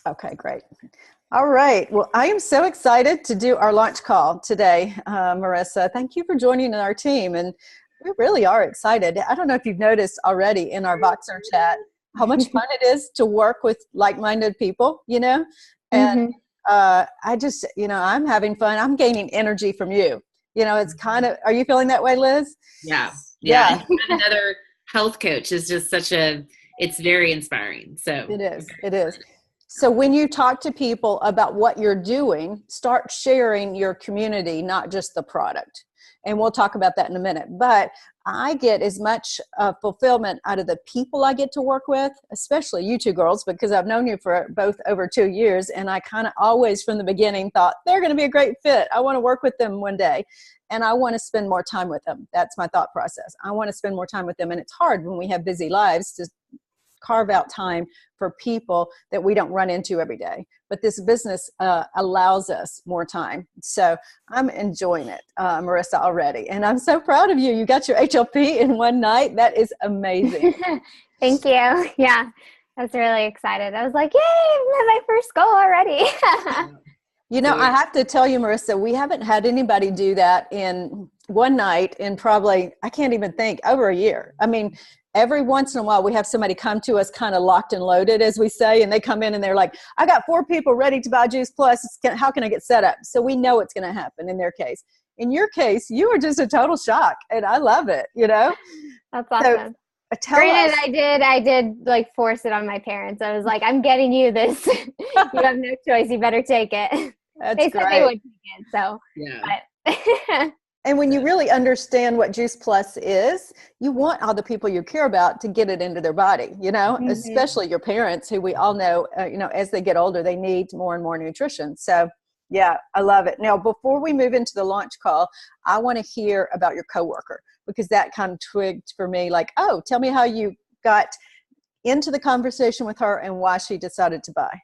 Okay, great. All right. Well, I am so excited to do our launch call today, Marissa. Thank you for joining our team. And we really are excited. I don't know if you've noticed already in our Voxer chat how much fun it is to work with like-minded people, And Hmm. I just, I'm having fun. I'm gaining energy from you. It's kind of, are you feeling that way, Liz? Yeah. Yeah. And Yeah, to have another health coach is just it's very inspiring. So it is. It is. So when you talk to people about what you're doing, start sharing your community, not just the product. And we'll talk about that in a minute. But I get as much fulfillment out of the people I get to work with, especially you two girls, because I've known you for both over 2 years. And I kind of always from the beginning thought they're going to be a great fit. I want to work with them one day. And I want to spend more time with them. That's my thought process. I want to spend more time with them. And it's hard when we have busy lives to carve out time for people that we don't run into every day. But this business allows us more time. So I'm enjoying it, Marissa, already. And I'm so proud of you. You got your HLP in one night. That is amazing. Thank you. Yeah, I was really excited. I was like, yay, I met my first goal already. I have to tell you, Marissa, we haven't had anybody do that in one night in probably, I can't even think, over a year. I mean, every once in a while we have somebody come to us kind of locked and loaded, as we say, and they come in and they're like, I got 4 people ready to buy Juice Plus. How can I get set up? So we know it's going to happen in their case. In your case, you were just a total shock, and I love it, That's awesome. So, tell Granted, us. I did like force it on my parents. I was like, I'm getting you this. You have no choice. You better take it. That's They great. said they would take it. So, yeah. but And when you really understand what Juice Plus is, you want all the people you care about to get it into their body, especially your parents, who we all know, as they get older, they need more and more nutrition. So, yeah, I love it. Now, before we move into the launch call, I want to hear about your coworker, because that kind of twigged for me like, oh, tell me how you got into the conversation with her and why she decided to buy.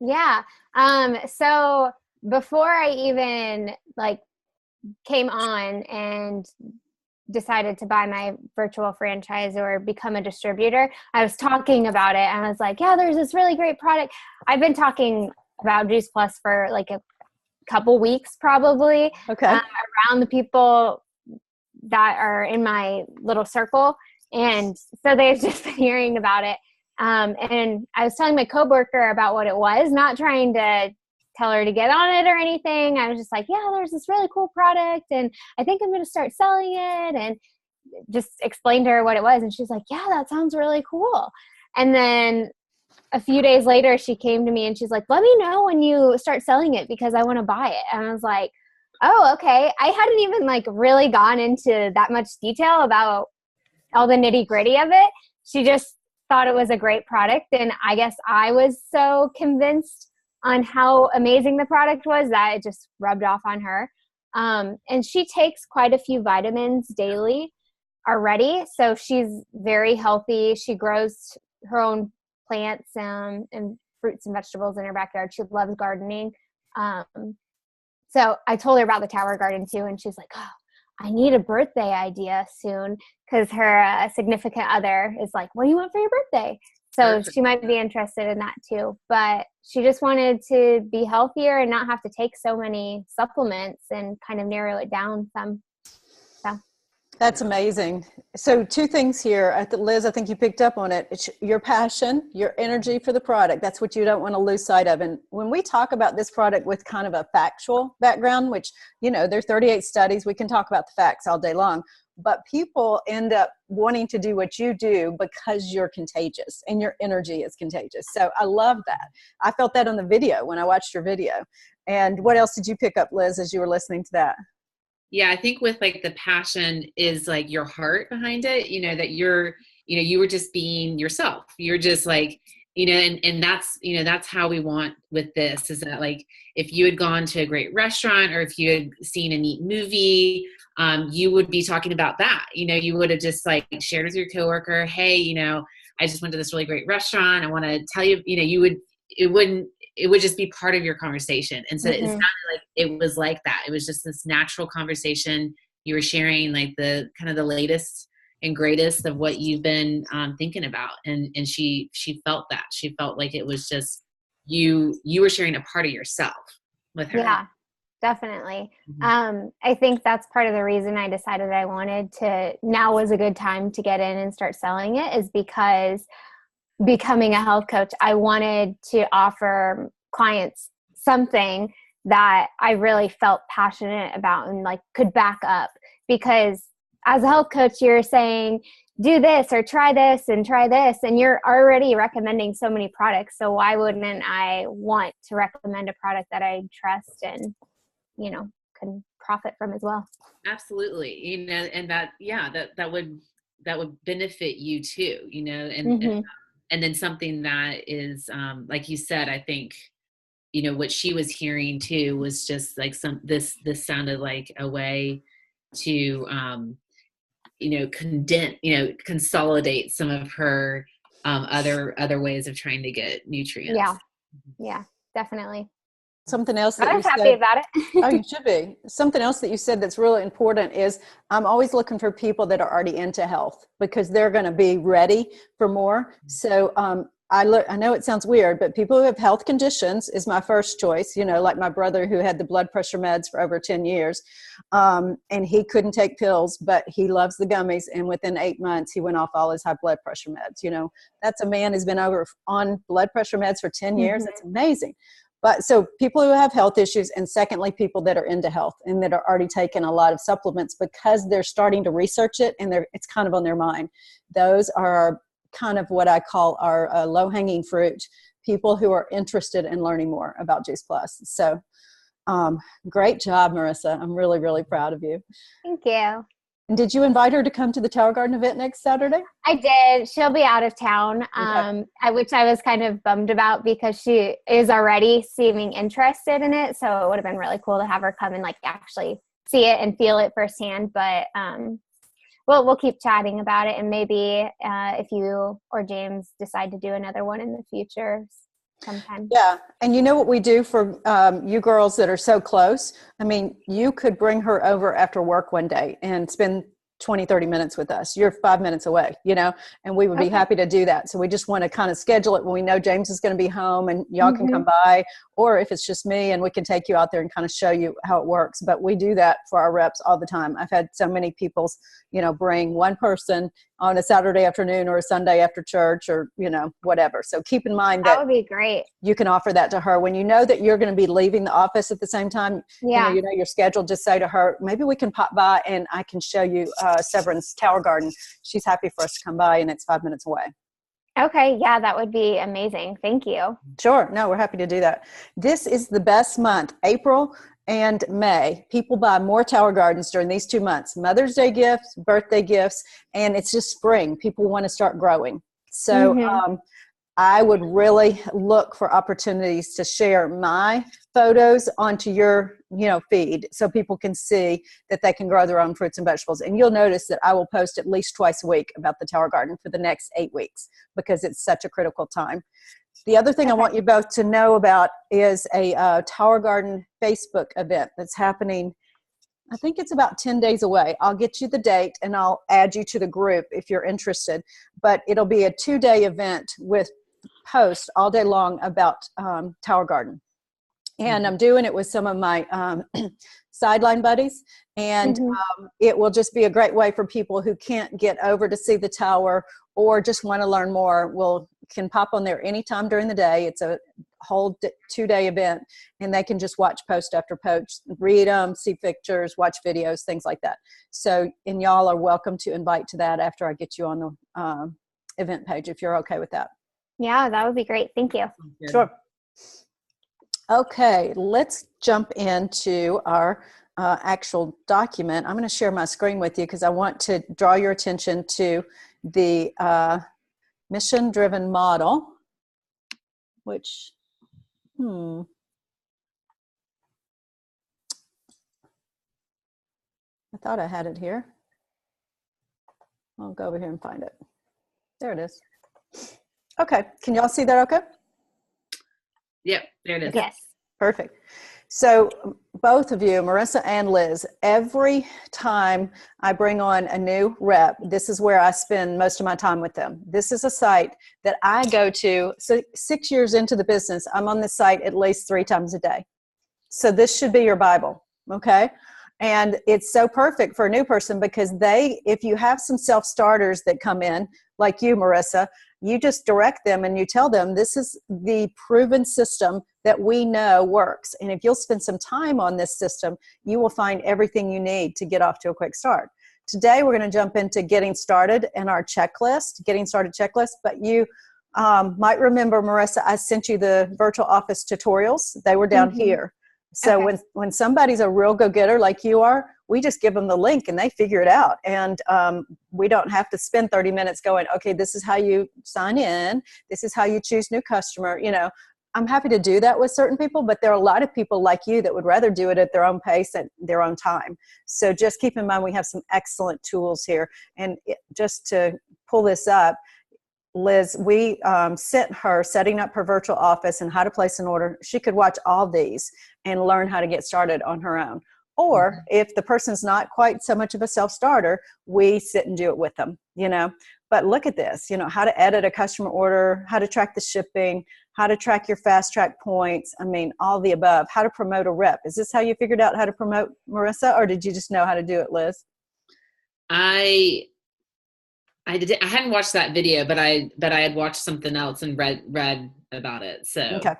yeah. So before I even came on and decided to buy my virtual franchise or become a distributor, I was talking about it and I was like, yeah, there's this really great product. I've been talking about Juice Plus for like a couple weeks probably. Okay. Around the people that are in my little circle. And so they've just been hearing about it. And I was telling my coworker about what it was, not trying to tell her to get on it or anything. I was just like, yeah, there's this really cool product and I think I'm going to start selling it, and just explained to her what it was. And she's like, yeah, that sounds really cool. And then a few days later, she came to me and she's like, let me know when you start selling it because I want to buy it. And I was like, oh, okay. I hadn't even really gone into that much detail about all the nitty gritty of it. She just thought it was a great product. And I guess I was so convinced on how amazing the product was that it just rubbed off on her. And she takes quite a few vitamins daily already. So she's very healthy. She grows her own plants and fruits and vegetables in her backyard. She loves gardening. So I told her about the tower garden too. And she's like, oh, I need a birthday idea soon, because her significant other is like, what do you want for your birthday? So Perfect. she might be interested in that too. But she just wanted to be healthier and not have to take so many supplements and kind of narrow it down some. So. That's amazing. So 2 things here. Liz, I think you picked up on it. It's your passion, your energy for the product. That's what you don't want to lose sight of. And when we talk about this product with kind of a factual background, which, there's 38 studies, we can talk about the facts all day long, but people end up wanting to do what you do because you're contagious and your energy is contagious. So I love that. I felt that on the video when I watched your video. And what else did you pick up, Liz, as you were listening to that? Yeah, I think with the passion is your heart behind it, that you were just being yourself. You're just and that's how we want with this, is that if you had gone to a great restaurant or if you had seen a neat movie, you would be talking about that. You would have just shared with your coworker, hey, I just went to this really great restaurant. I want to tell you, it would just be part of your conversation. And so It sounded like it was like that. It was just this natural conversation. You were sharing the kind of the latest and greatest of what you've been thinking about. And she felt that. She felt like it was just you were sharing a part of yourself with her. Yeah, definitely. Mm-hmm. I think that's part of the reason I decided I wanted to, now was a good time to get in and start selling it, is because becoming a health coach, I wanted to offer clients something that I really felt passionate about and like could back up. Because as a health coach, you're saying, do this or try this, and you're already recommending so many products. So why wouldn't I want to recommend a product that I trust and, can profit from as well? Absolutely. And that would benefit you too, Mm-hmm. and then something that is, like you said, I think, what she was hearing too was just like this sounded like a way to, consolidate some of her, other ways of trying to get nutrients. Yeah, definitely. Something else that I you was happy said, about it. oh, you should be. Something else that you said that's really important is I'm always looking for people that are already into health because they're going to be ready for more. So I know it sounds weird, but people who have health conditions is my first choice. Like my brother who had the blood pressure meds for over 10 years, and he couldn't take pills, but he loves the gummies. And within 8 months, he went off all his high blood pressure meds. That's a man who's been on blood pressure meds for 10 years. Mm-hmm. That's amazing. But so people who have health issues, and secondly, people that are into health and that are already taking a lot of supplements because they're starting to research it and it's kind of on their mind. Those are kind of what I call our low-hanging fruit, people who are interested in learning more about Juice Plus. So great job, Marissa. I'm really, really proud of you. Thank you. And did you invite her to come to the Tower Garden event next Saturday? I did. She'll be out of town, Okay. which I was kind of bummed about because she is already seeming interested in it. So it would have been really cool to have her come and like actually see it and feel it firsthand. But we'll keep chatting about it, and maybe if you or James decide to do another one in the future sometime. Yeah. And you know what we do for you girls that are so close? I mean, you could bring her over after work one day and spend 20, 30 minutes with us. You're 5 minutes away, and we would be happy to do that. So we just want to kind of schedule it when we know James is going to be home and y'all can come by, or if it's just me, and we can take you out there and kind of show you how it works. But we do that for our reps all the time. I've had so many people, bring one person on a Saturday afternoon or a Sunday after church or, whatever. So keep in mind that would be great. You can offer that to her when you know that you're going to be leaving the office at the same time. Yeah. Your schedule. Just say to her, maybe we can pop by and I can show you Severin's Tower Garden. She's happy for us to come by, and it's 5 minutes away. Okay. Yeah, that would be amazing. Thank you. Sure. No, we're happy to do that. This is the best month, April and May. People buy more Tower Gardens during these 2 months. Mother's Day gifts, birthday gifts, and it's just spring. People want to start growing. So I would really look for opportunities to share my photos onto your, feed so people can see that they can grow their own fruits and vegetables. And you'll notice that I will post at least twice a week about the Tower Garden for the next 8 weeks because it's such a critical time. The other thing I want you both to know about is a Tower Garden Facebook event that's happening. I think it's about 10 days away. I'll get you the date and I'll add you to the group if you're interested. But it'll be a 2-day event with posts all day long about Tower Garden. And I'm doing it with some of my sideline buddies. And it will just be a great way for people who can't get over to see the tower or just want to learn more. Can pop on there anytime during the day. It's a whole 2-day event, and they can just watch post after post, read them, see pictures, watch videos, things like that. So, and y'all are welcome to invite to that after I get you on the event page, if you're okay with that. Yeah, that would be great. Thank you. Sure. Okay, let's jump into our actual document. I'm going to share my screen with you because I want to draw your attention to the mission-driven model, which, I thought I had it here. I'll go over here and find it. There it is. Okay, can y'all see that okay? Yep, there it is. Yes. Perfect. So both of you, Marissa and Liz, every time I bring on a new rep, this is where I spend most of my time with them. This is a site that I go to. So 6 years into the business, I'm on this site at least 3 times a day. So this should be your Bible, okay? And it's so perfect for a new person because if you have some self-starters that come in, like you, Marissa, you just direct them and you tell them this is the proven system that we know works. And if you'll spend some time on this system, you will find everything you need to get off to a quick start. Today, we're going to jump into getting started and our checklist, getting started checklist. But you might remember, Marissa, I sent you the virtual office tutorials. They were down here. So when somebody's a real go-getter like you are, we just give them the link and they figure it out. And we don't have to spend 30 minutes going, okay, this is how you sign in. This is how you choose new customer. You know, I'm happy to do that with certain people, but there are a lot of people like you that would rather do it at their own pace at their own time. So just keep in mind, we have some excellent tools here. And just to pull this up, Liz, we sent her setting up her virtual office and how to place an order. She could watch all these and learn how to get started on her own. Or if the person's not quite so much of a self-starter, we sit and do it with them, you know. But look at this, you know, how to edit a customer order, how to track the shipping, how to track your fast track points. I mean, all the above. How to promote a rep. Is this how you figured out how to promote, Marissa, or did you just know how to do it, Liz? I hadn't watched that video, but I had watched something else and read about it. So okay,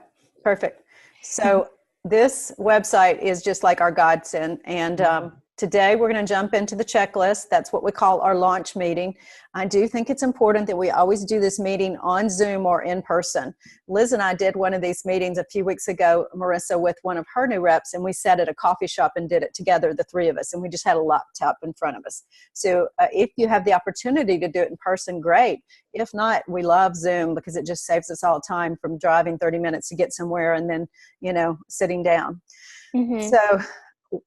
perfect. So this website is just like our godsend, and today we're going to jump into the checklist. That's what we call our launch meeting. I do think it's important that we always do this meeting on Zoom or in person. Liz and I did one of these meetings a few weeks ago, Marissa, with one of her new reps, and we sat at a coffee shop and did it together, the 3 of us, and we just had a laptop in front of us. So if you have the opportunity to do it in person, great. If not, we love Zoom because it just saves us all time from driving 30 minutes to get somewhere and then, you know, sitting down. So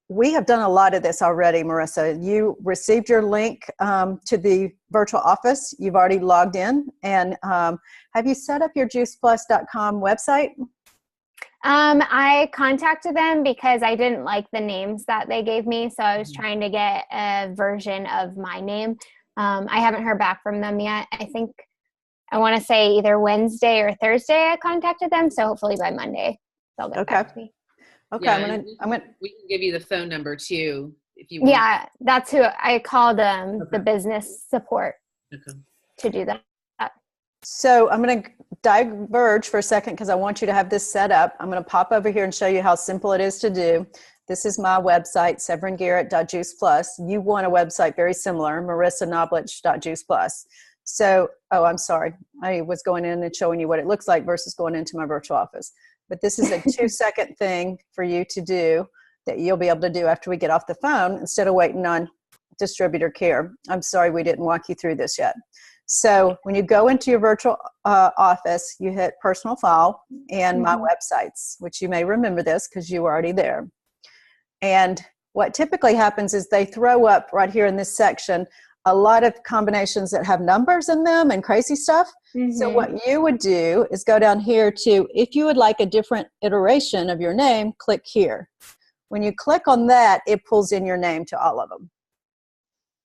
we have done a lot of this already, Marissa. You received your link to the virtual office. You've already logged in. And have you set up your juiceplus.com website? I contacted them because I didn't like the names that they gave me. So I was trying to get a version of my name. I haven't heard back from them yet. I think I want to say either Wednesday or Thursday I contacted them. So hopefully by Monday they'll get back to me. Okay, yeah, we can give you the phone number too if you want. Yeah, that's who I called the business support to do that. So I'm going to diverge for a second because I want you to have this set up. I'm going to pop over here and show you how simple it is to do. This is my website, severingarrett.juiceplus. You want a website very similar, marissanoblich.juiceplus. So, oh, I'm sorry. I was going in and showing you what it looks like versus going into my virtual office. But this is a 2-second thing for you to do that you'll be able to do after we get off the phone instead of waiting on distributor care. I'm sorry we didn't walk you through this yet. So when you go into your virtual office, you hit personal file and my websites, which you may remember this because you were already there. And what typically happens is they throw up right here in this section a lot of combinations that have numbers in them and crazy stuff. So what you would do is go down here to, if you would like a different iteration of your name, click here. When you click on that, it pulls in your name to all of them.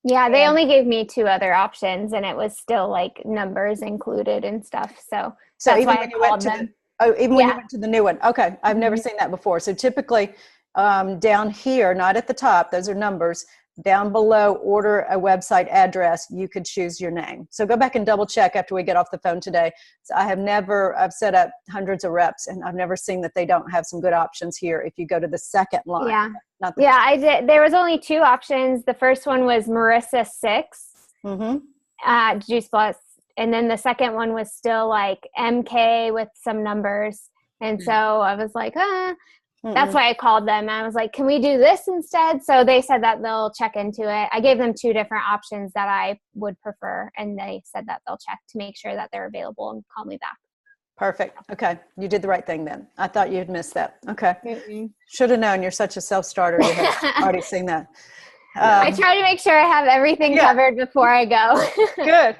Yeah, they only gave me 2 other options and it was still like numbers included and stuff. So that's why I called them. When you went to the new one. Okay, I've never seen that before. So typically down here, not at the top, those are numbers. Down below, order a website address, you could choose your name. So go back and double check after we get off the phone today. So I've set up hundreds of reps and I've never seen that they don't have some good options here if you go to the second line. Yeah. Yeah, I did. There was only 2 options. The first one was Marissa 6 at Juice Plus. And then the second one was still like MK with some numbers. And so I was like, that's why I called them. I was like, can we do this instead? So they said that they'll check into it. I gave them 2 different options that I would prefer. And they said that they'll check to make sure that they're available and call me back. Perfect. Okay. You did the right thing then. I thought you'd missed that. Okay. Should have known. You're such a self-starter. You have already seen that. I try to make sure I have everything covered before I go. Good.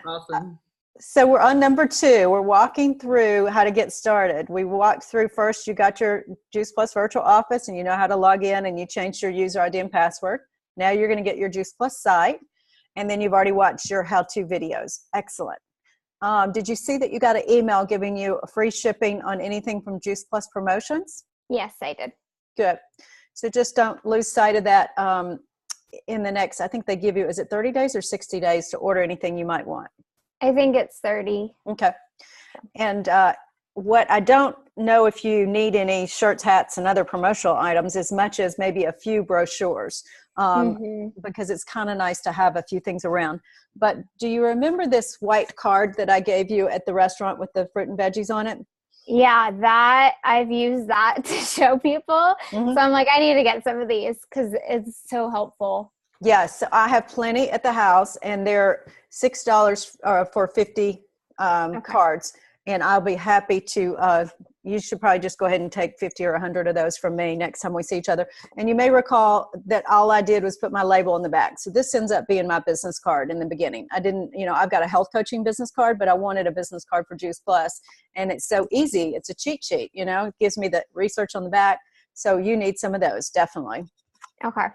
Awesome. So we're on number 2. We're walking through how to get started. We walked through first, you got your Juice Plus virtual office and you know how to log in and you changed your user ID and password. Now you're going to get your Juice Plus site, and then you've already watched your how-to videos. Excellent. Did you see that you got an email giving you free shipping on anything from Juice Plus Promotions? Yes, I did. Good. So just don't lose sight of that in the next, I think they give you, is it 30 days or 60 days to order anything you might want? I think it's 30. Okay. And what I don't know if you need any shirts, hats, and other promotional items as much as maybe a few brochures, because it's kind of nice to have a few things around. But do you remember this white card that I gave you at the restaurant with the fruit and veggies on it? Yeah, that I've used that to show people. So I'm like, I need to get some of these because it's so helpful. Yes, I have plenty at the house, and they're $6 for 50 cards. And I'll be happy to, you should probably just go ahead and take 50 or 100 of those from me next time we see each other. And you may recall that all I did was put my label on the back. So this ends up being my business card in the beginning. I didn't, I've got a health coaching business card, but I wanted a business card for Juice Plus. And it's so easy. It's a cheat sheet, it gives me the research on the back. So you need some of those, definitely. Okay.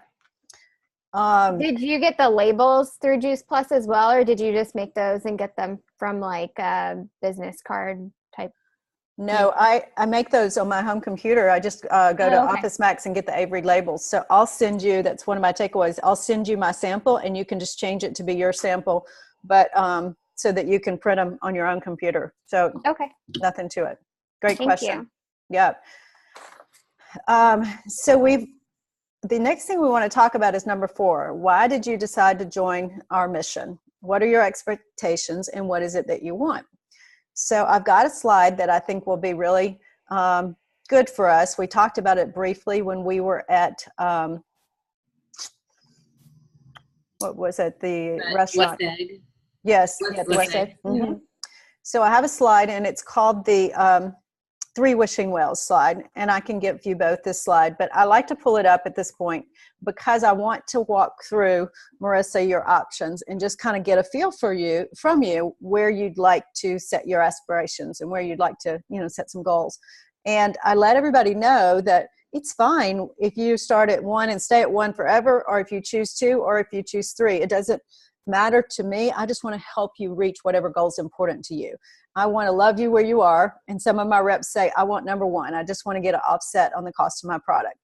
Did you get the labels through Juice Plus as well, or did you just make those and get them from like a business card type? No, I make those on my home computer. I just go to Office Max and get the Avery labels. So I'll send you, that's one of my takeaways, I'll send you my sample and you can just change it to be your sample, but so that you can print them on your own computer. So nothing to it. Great question. Yeah. So the next thing we want to talk about is number 4. Why did you decide to join our mission? What are your expectations and what is it that you want? So I've got a slide that I think will be really good for us. We talked about it briefly when we were at, what was it, the restaurant? West Egg. Yes, West Egg. So I have a slide and it's called the 3 wishing wells slide, and I can give you both this slide, but I like to pull it up at this point because I want to walk through, Marissa, your options and just kind of get a feel from you where you'd like to set your aspirations and where you'd like to, set some goals. And I let everybody know that it's fine if you start at 1 and stay at 1 forever, or if you choose 2, or if you choose 3. It doesn't matter to me. I just want to help you reach whatever goal is important to you. I want to love you where you are. And some of my reps say, I want number 1. I just want to get an offset on the cost of my product.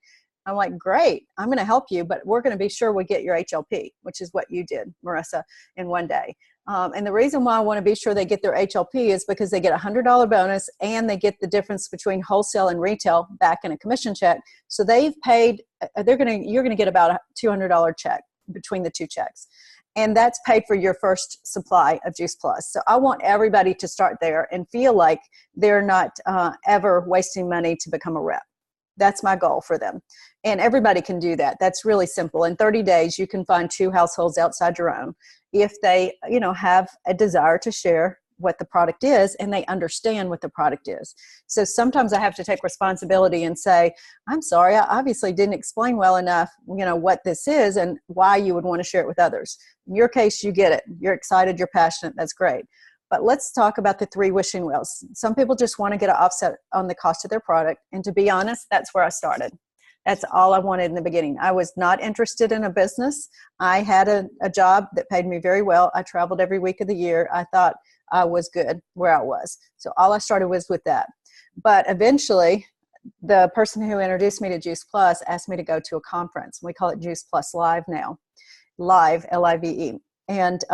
I'm like, great, I'm going to help you, but we're going to be sure we get your HLP, which is what you did, Marissa, in one day. And the reason why I want to be sure they get their HLP is because they get a $100 bonus and they get the difference between wholesale and retail back in a commission check. So they've paid, you're going to get about a $200 check between the 2 checks. And that's paid for your first supply of Juice Plus. So I want everybody to start there and feel like they're not ever wasting money to become a rep. That's my goal for them. And everybody can do that. That's really simple. In 30 days, you can find 2 households outside your own if they, have a desire to share what the product is and they understand what the product is. So sometimes I have to take responsibility and say, I'm sorry, I obviously didn't explain well enough, what this is and why you would want to share it with others. In your case, you get it. You're excited, you're passionate, that's great. But let's talk about the 3 wishing wells. Some people just want to get an offset on the cost of their product. And to be honest, that's where I started. That's all I wanted in the beginning. I was not interested in a business. I had a job that paid me very well. I traveled every week of the year. I thought I was good where I was. So all I started was with that. But eventually, the person who introduced me to Juice Plus asked me to go to a conference. We call it Juice Plus Live now. Live, L-I-V-E. And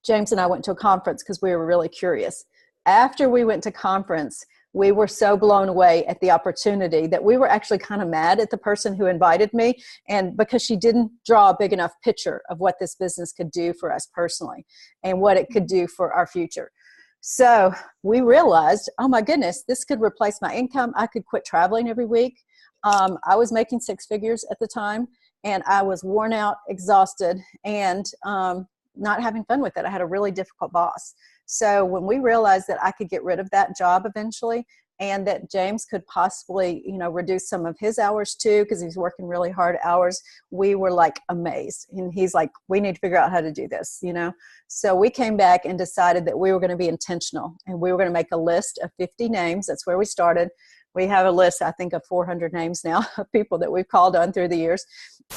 James and I went to a conference because we were really curious. After we went to conference, we were so blown away at the opportunity that we were actually kind of mad at the person who invited me, and because she didn't draw a big enough picture of what this business could do for us personally and what it could do for our future. So we realized, oh my goodness, this could replace my income. I could quit traveling every week. I was making 6 figures at the time, and I was worn out, exhausted, and not having fun with it. I had a really difficult boss. So when we realized that I could get rid of that job eventually, and that James could possibly, reduce some of his hours too, because he's working really hard hours, we were like amazed. And he's like, we need to figure out how to do this, So we came back and decided that we were going to be intentional, and we were going to make a list of 50 names. That's where we started. We have a list, I think, of 400 names now of people that we've called on through the years.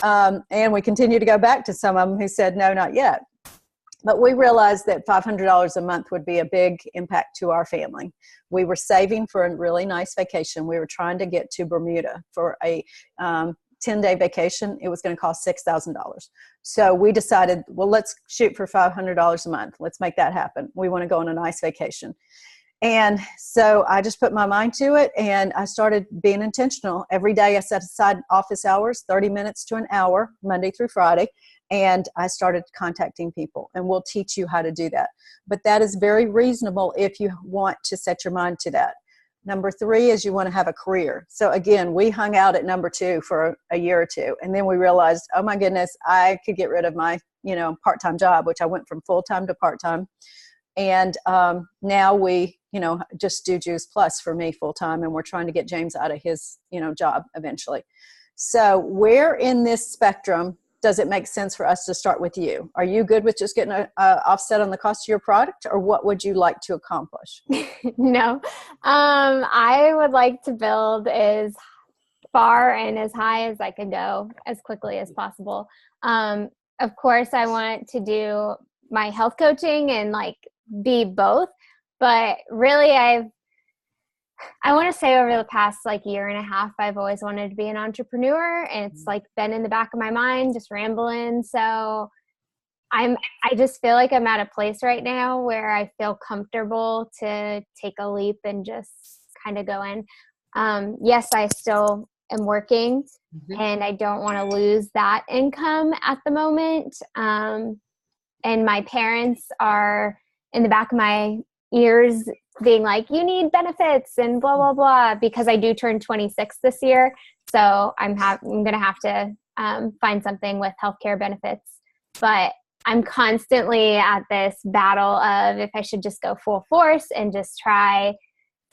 And we continue to go back to some of them who said, no, not yet. But we realized that $500 a month would be a big impact to our family. We were saving for a really nice vacation. We were trying to get to Bermuda for a 10-day vacation. It was going to cost $6,000. So we decided, well, let's shoot for $500 a month. Let's make that happen. We want to go on a nice vacation. And so I just put my mind to it, and I started being intentional. Every day I set aside office hours, 30 minutes to an hour, Monday through Friday. And I started contacting people, and we'll teach you how to do that. But that is very reasonable if you want to set your mind to that. Number 3 is you want to have a career. So again, we hung out at number 2 for a year or two. And then we realized, oh my goodness, I could get rid of my, part-time job, which I went from full-time to part-time. And now we, just do Juice Plus for me full-time. And we're trying to get James out of his, job eventually. So where in this spectrum does it make sense for us to start with you? Are you good with just getting a offset on the cost of your product, or what would you like to accomplish? No, I would like to build as far and as high as I can go as quickly as possible. Of course, I want to do my health coaching and be both, but really I want to say over the past year and a half, I've always wanted to be an entrepreneur, and it's been in the back of my mind, just rambling. So I just feel like I'm at a place right now where I feel comfortable to take a leap and just kind of go in. Yes, I still am working, and I don't want to lose that income at the moment. And my parents are in the back of my ears being like, you need benefits and blah, blah, blah, because I do turn 26 this year. So I'm going to have to find something with healthcare benefits. But I'm constantly at this battle of if I should just go full force and just try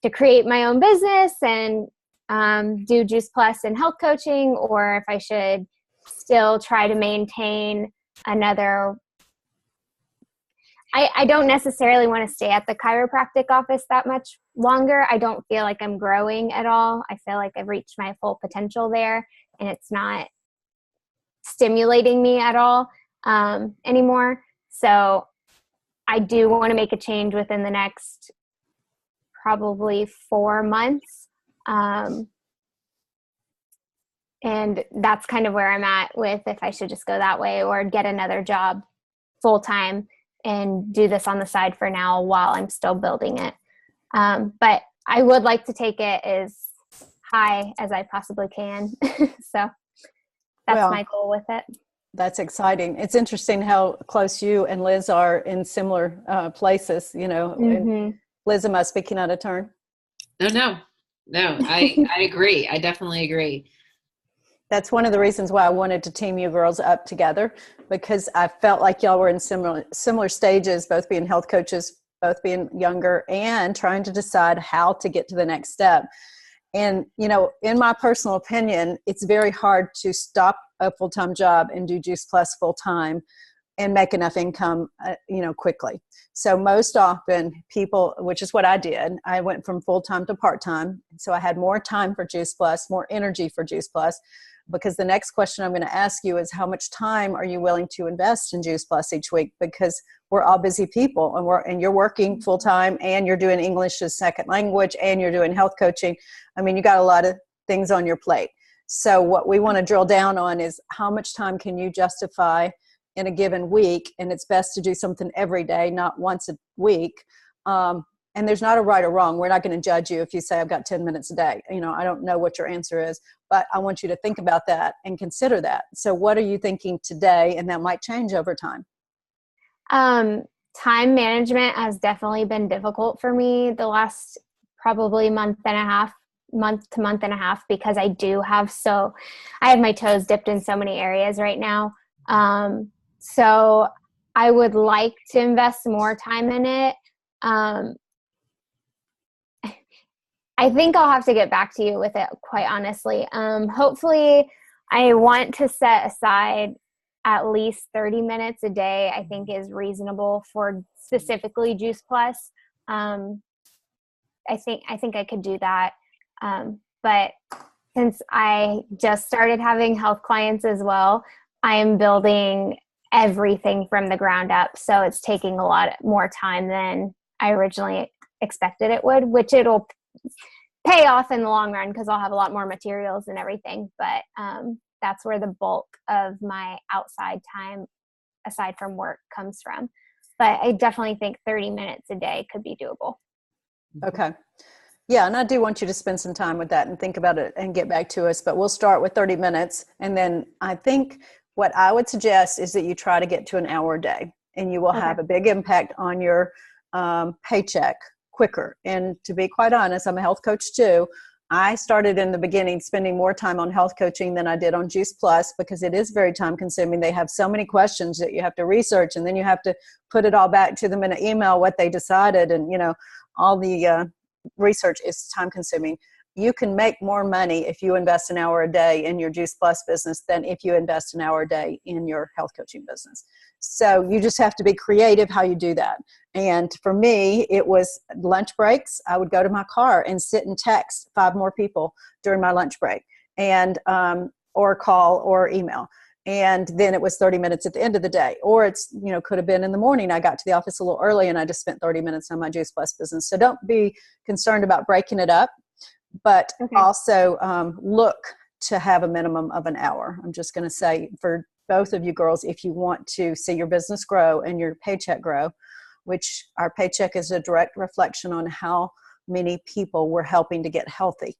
to create my own business and do Juice Plus and health coaching, or if I should still try to maintain another. I don't necessarily want to stay at the chiropractic office that much longer. I don't feel like I'm growing at all. I feel like I've reached my full potential there, and it's not stimulating me at all anymore. So I do want to make a change within the next probably 4 months. And that's kind of where I'm at with if I should just go that way or get another job full time and do this on the side for now while I'm still building it. But I would like to take it as high as I possibly can. So that's my goal with it. That's exciting. It's interesting how close you and Liz are in similar places, Mm-hmm. Liz, am I speaking out of turn? No, I agree. I definitely agree. That's one of the reasons why I wanted to team you girls up together, because I felt like y'all were in similar stages, both being health coaches, both being younger, and trying to decide how to get to the next step. And, in my personal opinion, it's very hard to stop a full-time job and do Juice Plus full-time and make enough income, quickly. So most often people, which is what I did, I went from full-time to part-time. So I had more time for Juice Plus, more energy for Juice Plus, because the next question I'm going to ask you is how much time are you willing to invest in Juice Plus each week? Because we're all busy people, and you're working full-time, and you're doing English as second language, and you're doing health coaching. I mean, you got a lot of things on your plate. So what we want to drill down on is how much time can you justify in a given week, and it's best to do something every day, not once a week. And there's not a right or wrong. We're not going to judge you if you say I've got 10 minutes a day. I don't know what your answer is, but I want you to think about that and consider that. So what are you thinking today? And that might change over time. Time management has definitely been difficult for me the last probably month to month and a half, because I have my toes dipped in so many areas right now. So I would like to invest more time in it. I think I'll have to get back to you with it, quite honestly. Hopefully, I want to set aside at least 30 minutes a day, I think is reasonable for specifically Juice Plus. I think I could do that. But since I just started having health clients as well, I am building everything from the ground up. So it's taking a lot more time than I originally expected it would, which it'll pay off in the long run because I'll have a lot more materials and everything. But that's where the bulk of my outside time, aside from work, comes from. But I definitely think 30 minutes a day could be doable. Okay. Yeah, and I do want you to spend some time with that and think about it and get back to us. But we'll start with 30 minutes. And then I think what I would suggest is that you try to get to an hour a day, and you will have a big impact on your paycheck quicker. And to be quite honest, I'm a health coach too. I started in the beginning spending more time on health coaching than I did on Juice Plus because it is very time consuming. They have so many questions that you have to research, and then you have to put it all back to them in an email, what they decided. And, all the research is time consuming. You can make more money if you invest an hour a day in your Juice Plus business than if you invest an hour a day in your health coaching business. So you just have to be creative how you do that. And for me, it was lunch breaks. I would go to my car and sit and text 5 more people during my lunch break, and or call or email. And then it was 30 minutes at the end of the day. Or it's, could have been in the morning. I got to the office a little early and I just spent 30 minutes on my Juice Plus business. So don't be concerned about breaking it up, but also look to have a minimum of an hour. I'm just going to say for both of you girls, if you want to see your business grow and your paycheck grow, which our paycheck is a direct reflection on how many people we're helping to get healthy.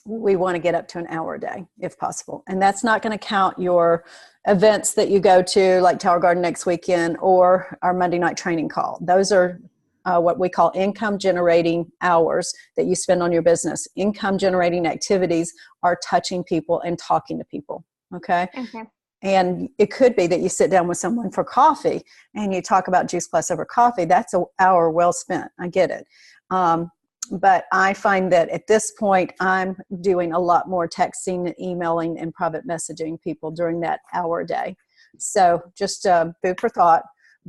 We want to get up to an hour a day if possible. And that's not going to count your events that you go to, like Tower Garden next weekend or our Monday night training call. Those are what we call income generating hours that you spend on your business. Income generating activities are touching people and talking to people. Okay. And it could be that you sit down with someone for coffee and you talk about Juice Plus over coffee. That's an hour well spent. I get it. But I find that at this point, I'm doing a lot more texting and emailing and private messaging people during that hour a day. So just food for thought.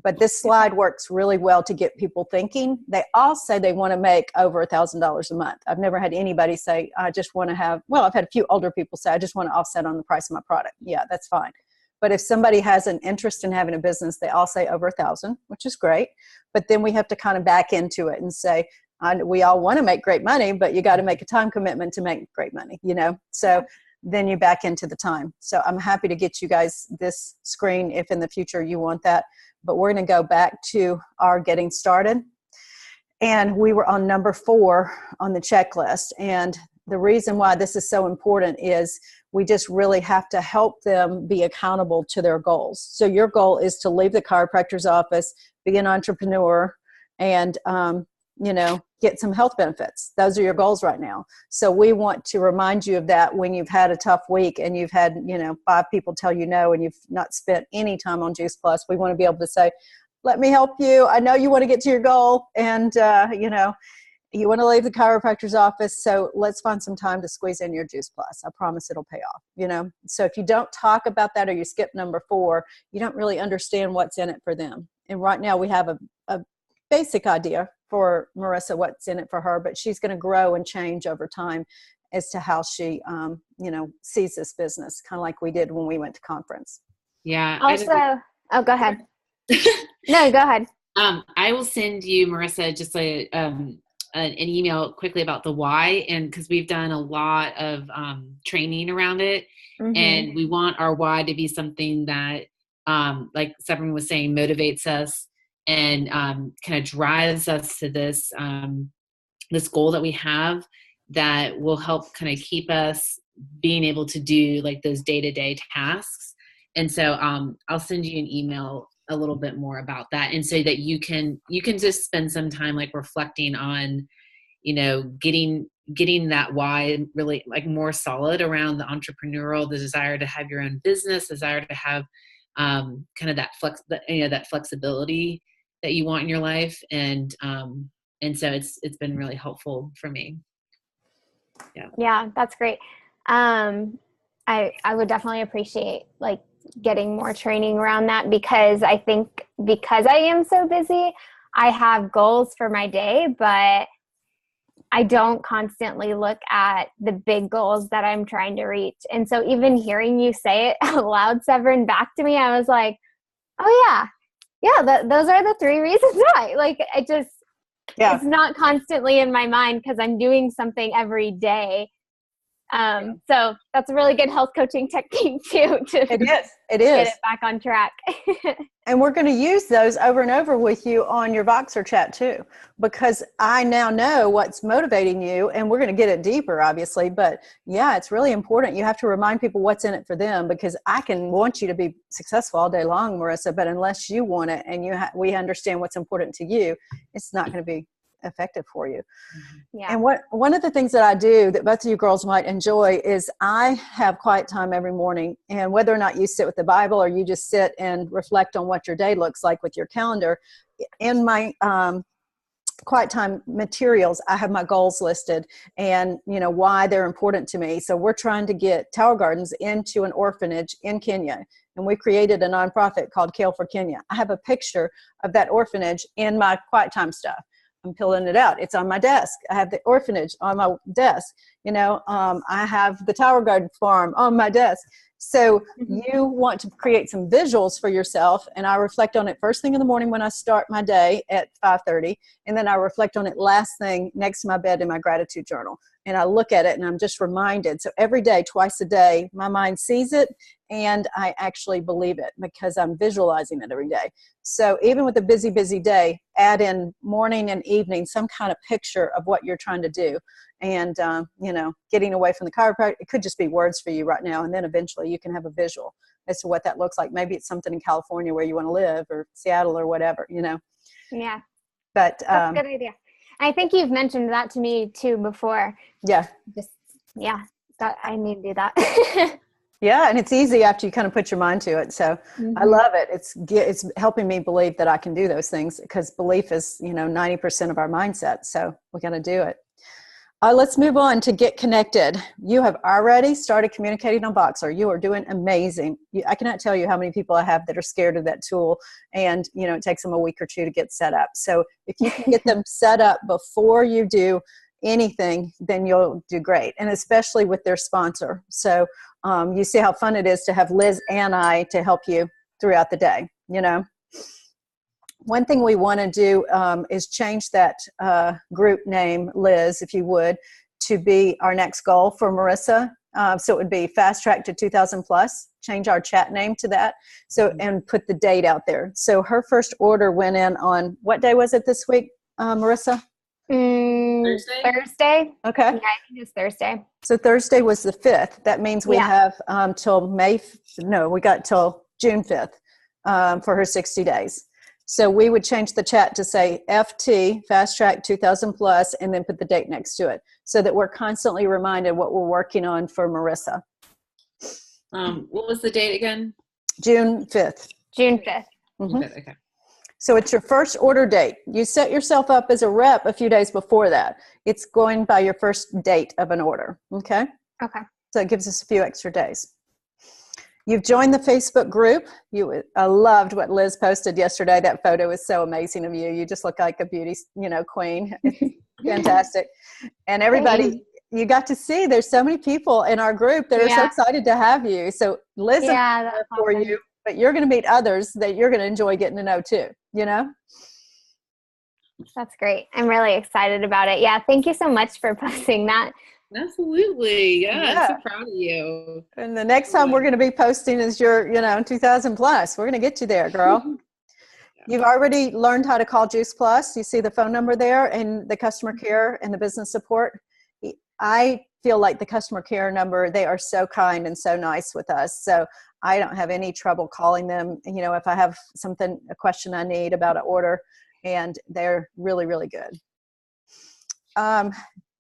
But this slide works really well to get people thinking. They all say they want to make over $1,000 a month. I've never had anybody say, I just want to have, well, I've had a few older people say, I just want to offset on the price of my product. Yeah, that's fine. But if somebody has an interest in having a business, they all say over 1,000, which is great. But then we have to kind of back into it and say, we all want to make great money, but you got to make a time commitment to make great money, So then you back into the time. So I'm happy to get you guys this screen if in the future you want that. But we're going to go back to our getting started. And we were on number 4 on the checklist. And the reason why this is so important is we just really have to help them be accountable to their goals. So your goal is to leave the chiropractor's office, be an entrepreneur, and get some health benefits. Those are your goals right now. So we want to remind you of that when you've had a tough week and you've had, 5 people tell you no and you've not spent any time on Juice Plus. We want to be able to say, let me help you. I know you want to get to your goal and, you want to leave the chiropractor's office. So let's find some time to squeeze in your Juice Plus. I promise it'll pay off, So if you don't talk about that or you skip number 4, you don't really understand what's in it for them. And right now we have a basic idea for Marissa what's in it for her, but she's going to grow and change over time as to how she, sees this business, kind of like we did when we went to conference. Yeah. Also, go ahead. No, go ahead. I will send you, Marissa, just an email quickly about the why, and because we've done a lot of training around it, and we want our why to be something that, like Severin was saying, motivates us and kind of drives us to this this goal that we have that will help kind of keep us being able to do like those day-to-day tasks. And so I'll send you an email a little bit more about that, and so that you can just spend some time like reflecting on, getting that why really like more solid around the entrepreneurial, the desire to have your own business, desire to have kind of that that flexibility that you want in your life. And And so it's been really helpful for me. Yeah, that's great. I would definitely appreciate like getting more training around that, because I think because I am so busy, I have goals for my day, but I don't constantly look at the big goals that I'm trying to reach. And so even hearing you say it out loud, Severin, back to me, I was like, oh yeah, those are the 3 reasons why. Like it's not constantly in my mind because I'm doing something every day. So that's a really good health coaching technique too, to It is. get it back on track. And we're going to use those over and over with you on your Voxer chat too, because I now know what's motivating you, and we're going to get it deeper, obviously. But yeah, it's really important. You have to remind people what's in it for them, because I can want you to be successful all day long, Marissa, but unless you want it and we understand what's important to you, it's not going to be effective for you. Yeah. And one of the things that I do that both of you girls might enjoy is I have quiet time every morning. And whether or not you sit with the Bible or you just sit and reflect on what your day looks like with your calendar, in my quiet time materials, I have my goals listed and why they're important to me. So we're trying to get Tower Gardens into an orphanage in Kenya. And we created a nonprofit called Kale for Kenya. I have a picture of that orphanage in my quiet time stuff. I'm pulling it out. It's on my desk. I have the orphanage on my desk. I have the Tower Garden farm on my desk. So you want to create some visuals for yourself, and I reflect on it first thing in the morning when I start my day at 5:30, and then I reflect on it last thing next to my bed in my gratitude journal. And I look at it and I'm just reminded. So every day, twice a day, my mind sees it and I actually believe it because I'm visualizing it every day. So even with a busy, busy day, add in morning and evening some kind of picture of what you're trying to do. And, getting away from the chiropractor, it could just be words for you right now. And then eventually you can have a visual as to what that looks like. Maybe it's something in California where you want to live, or Seattle or whatever, Yeah. But that's a good idea. I think you've mentioned that to me too before. Yeah. I need to do that. Yeah, and it's easy after you kind of put your mind to it. So I love it. It's helping me believe that I can do those things, because belief is 90% of our mindset. So we got to do it. Let's move on to get connected. You have already started communicating on Voxer. You are doing amazing. I cannot tell you how many people I have that are scared of that tool, and it takes them a week or two to get set up. So if you can get them set up before you do anything, then you'll do great, and especially with their sponsor. So you see how fun it is to have Liz and I to help you throughout the day. One thing we want to do is change that group name, Liz, if you would, to be our next goal for Marissa. So it would be Fast Track to 2000 Plus. Change our chat name to that. So and put the date out there. So her first order went in on, what day was it this week, Marissa? Thursday. Okay. Yeah, I think it's Thursday. So Thursday was the 5th. That means we have till we got till June 5th for her 60 days. So we would change the chat to say FT, Fast Track 2000 Plus, and then put the date next to it, so that we're constantly reminded what we're working on for Marissa. What was the date again? June 5th. June 5th. Mm-hmm. Okay. So it's your first order date. You set yourself up as a rep a few days before that. It's going by your first date of an order. Okay? Okay. So it gives us a few extra days. You've joined the Facebook group. I loved what Liz posted yesterday. That photo was so amazing of you. You just look like a beauty, queen. It's fantastic. And everybody, you got to see, there's so many people in our group that are so excited to have you. So Liz is there for you, but you're going to meet others that you're going to enjoy getting to know too, That's great. I'm really excited about it. Yeah. Thank you so much for posting that. Absolutely. Yeah. I'm so proud of you. And the next time we're going to be posting is your, 2000 Plus. We're going to get you there, girl. You've already learned how to call Juice Plus. You see the phone number there and the customer care and the business support. I feel like the customer care number, they are so kind and so nice with us. So I don't have any trouble calling them, if I have a question I need about an order, and they're really, really good.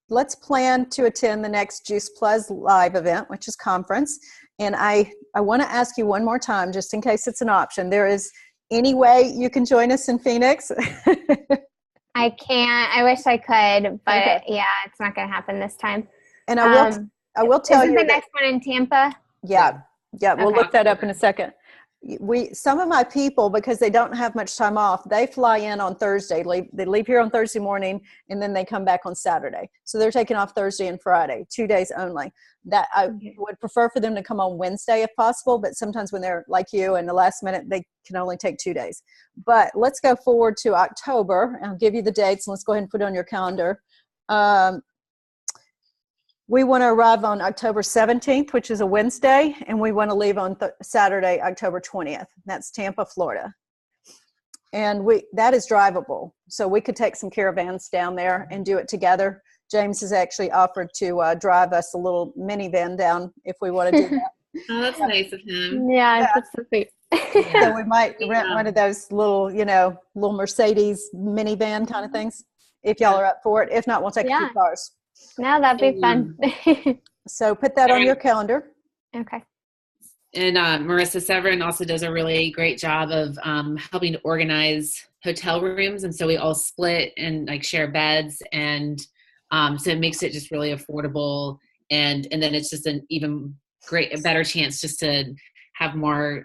Let's plan to attend the next Juice Plus live event, which is conference. And I want to ask you one more time, just in case it's an option. There is any way you can join us in Phoenix? I can't. I wish I could, but Okay. yeah, it's not going to happen this time. And I will tell Isn't you the that, next one in Tampa? yeah, we'll Okay. look that up in a second. Some of my people, because they don't have much time off, they fly in on Thursday. They leave here on Thursday morning, and then they come back on Saturday. So they're taking off Thursday and Friday, 2 days only. That I would prefer for them to come on Wednesday if possible, but sometimes when they're like you and the last minute, they can only take 2 days. But let's go forward to October. I'll give you the dates, and let's go ahead and put it on your calendar. We want to arrive on October 17th, which is a Wednesday, and we want to leave on Saturday, October 20th. That's Tampa, Florida. And that is drivable. So we could take some caravans down there and do it together. James has actually offered to drive us a little minivan down if we want to do that. Oh, that's nice of him. Yeah, that's so sweet. So we might rent one of those little, little Mercedes minivan kind of things, if y'all are up for it. If not, we'll take a few cars. No, that'd be fun. So put that on your calendar. Okay. And Marissa Severin also does a really great job of helping to organize hotel rooms. And so we all split and like share beds. And so it makes it just really affordable. And then it's just an even a better chance just to have more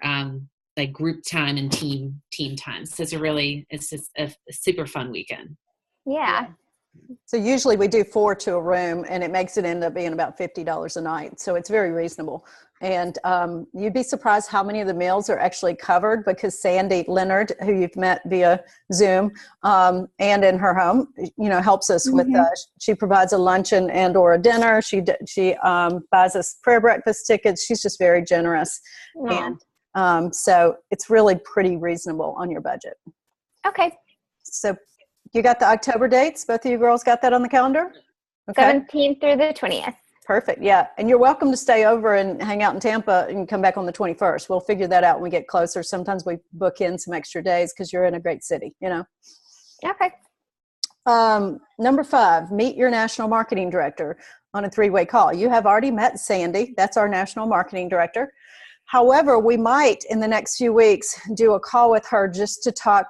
like group time and team time. So it's just a super fun weekend. Yeah. So usually we do 4 to a room, and it makes it end up being about $50 a night. So it's very reasonable. And you'd be surprised how many of the meals are actually covered, because Sandy Leonard, who you've met via Zoom and in her home, helps us with, she provides a luncheon and or a dinner. She buys us prayer breakfast tickets. She's just very generous. Wow. And so it's really pretty reasonable on your budget. Okay. So you got the October dates? Both of you girls got that on the calendar? Okay. 17th through the 20th. Perfect. Yeah. And you're welcome to stay over and hang out in Tampa and come back on the 21st. We'll figure that out when we get closer. Sometimes we book in some extra days because you're in a great city, Okay. Number 5, meet your national marketing director on a 3-way call. You have already met Sandy. That's our national marketing director. However, we might in the next few weeks do a call with her just to talk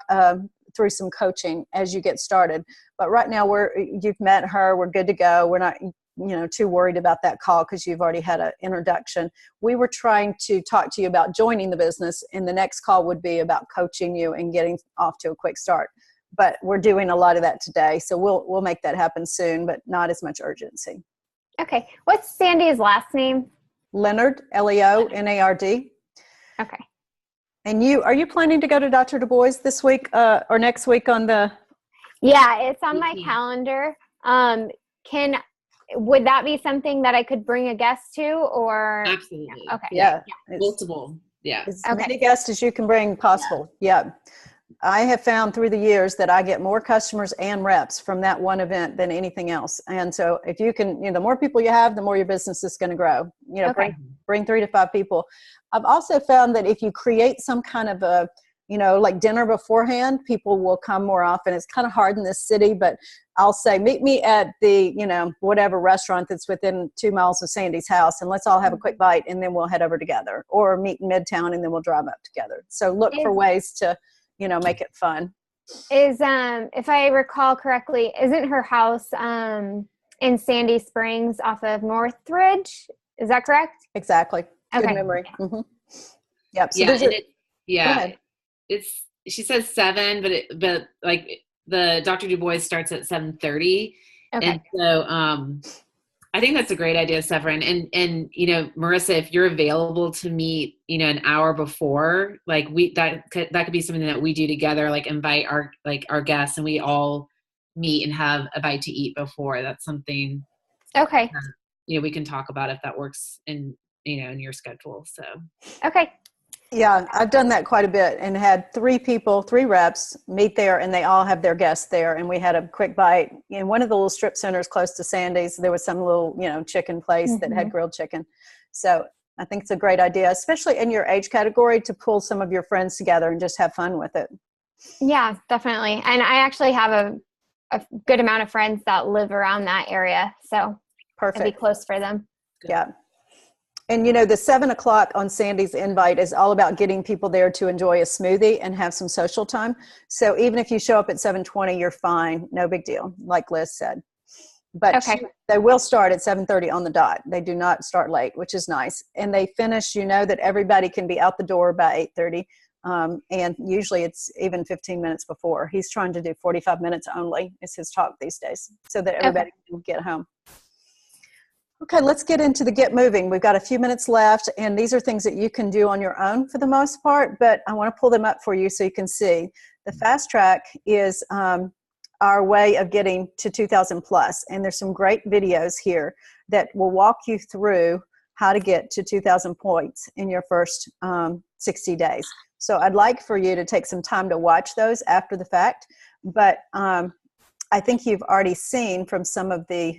through some coaching as you get started. But right now you've met her, we're good to go. We're not too worried about that call because you've already had an introduction. We were trying to talk to you about joining the business, and the next call would be about coaching you and getting off to a quick start. But we're doing a lot of that today, so we'll make that happen soon, but not as much urgency. Okay. What's Sandy's last name? Leonard, Leonard. Okay. And are you planning to go to Dr. Du Bois this week or next week on the? Yeah, it's on my calendar. Would that be something that I could bring a guest to, or? Absolutely. Okay. Yeah. Multiple. Yeah. As many guests as you can bring possible. Yeah. I have found through the years that I get more customers and reps from that one event than anything else. And so if you can, the more people you have, the more your business is going to grow. Bring 3 to 5 people. I've also found that if you create some kind of a, like dinner beforehand, people will come more often. It's kind of hard in this city, but I'll say, meet me at the, whatever restaurant that's within 2 miles of Sandy's house, and let's all have a quick bite, and then we'll head over together, or meet in Midtown, and then we'll drive up together. So look for ways to, make it fun. If I recall correctly, isn't her house in Sandy Springs off of Northridge? Is that correct? Exactly. Good Okay. memory. Mm-hmm. Yep. So she says 7, but like the Dr. Du Bois starts at 7:30. Okay. And so I think that's a great idea, Severin. And Marissa, if you're available to meet, an hour before, like that could be something that we do together, like invite our guests, and we all meet and have a bite to eat before. That's something. Okay. We can talk about if that works in your schedule. So. Okay. Yeah, I've done that quite a bit and had 3 reps meet there, and they all have their guests there. And we had a quick bite in one of the little strip centers close to Sandy's. There was some little, chicken place that had grilled chicken. So I think it's a great idea, especially in your age category, to pull some of your friends together and just have fun with it. Yeah, definitely. And I actually have a good amount of friends that live around that area. So perfect. it'd be close for them. Yeah. And the 7 o'clock on Sandy's invite is all about getting people there to enjoy a smoothie and have some social time. So even if you show up at 7:20, you're fine. No big deal, like Liz said. But Okay. they will start at 7:30 on the dot. They do not start late, which is nice. And they finish, that everybody can be out the door by 8:30. And usually it's even 15 minutes before. He's trying to do 45 minutes only. It's his talk these days, so that everybody can get home. Okay, let's get into the get moving. We've got a few minutes left, and these are things that you can do on your own for the most part, but I want to pull them up for you so you can see. The fast track is our way of getting to 2,000 plus, and there's some great videos here that will walk you through how to get to 2,000 points in your first 60 days. So I'd like for you to take some time to watch those after the fact, but I think you've already seen from some of the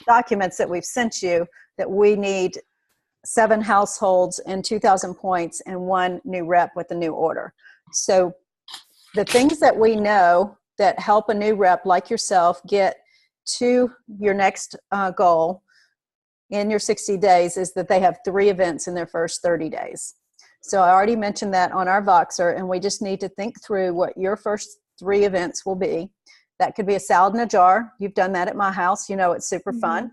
documents that we've sent you that we need 7 households and 2,000 points and 1 new rep with a new order. So the things that we know that help a new rep like yourself get to your next goal in your 60 days is that they have 3 events in their first 30 days. So I already mentioned that on our Voxer, and we just need to think through what your first 3 events will be. That could be a salad in a jar. You've done that at my house. It's super fun.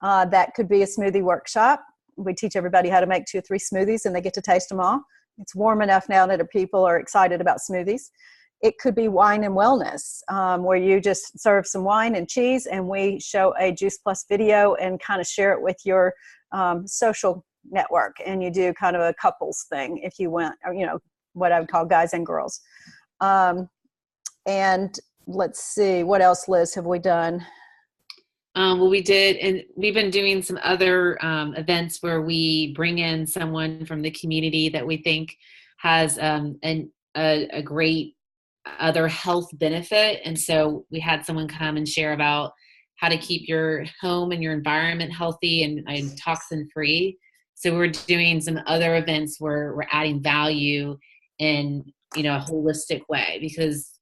That could be a smoothie workshop. We teach everybody how to make 2 or 3 smoothies, and they get to taste them all. It's warm enough now that people are excited about smoothies. It could be wine and wellness, where you just serve some wine and cheese, and we show a Juice Plus video and kind of share it with your social network, and you do kind of a couples thing if you went, or, what I would call guys and girls. And let's see, what else, Liz, have we done? Well, we did, and we've been doing some other events where we bring in someone from the community that we think has a great other health benefit. And so we had someone come and share about how to keep your home and your environment healthy and toxin free. So we're doing some other events where we're adding value in, a holistic way, because,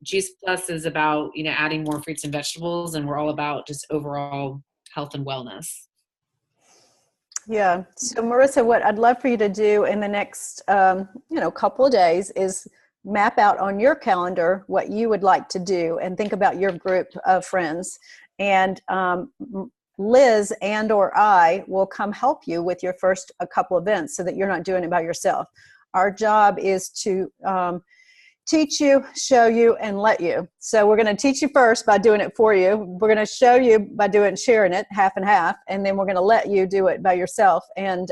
Juice Plus is about, adding more fruits and vegetables, and we're all about just overall health and wellness. Yeah. So Marissa, what I'd love for you to do in the next, couple of days is map out on your calendar what you would like to do and think about your group of friends. And Liz and or I will come help you with your first a couple events so that you're not doing it by yourself. Our job is to teach you, show you, and let you. So we're going to teach you first by doing it for you. We're going to show you by sharing it half and half, and then we're going to let you do it by yourself and,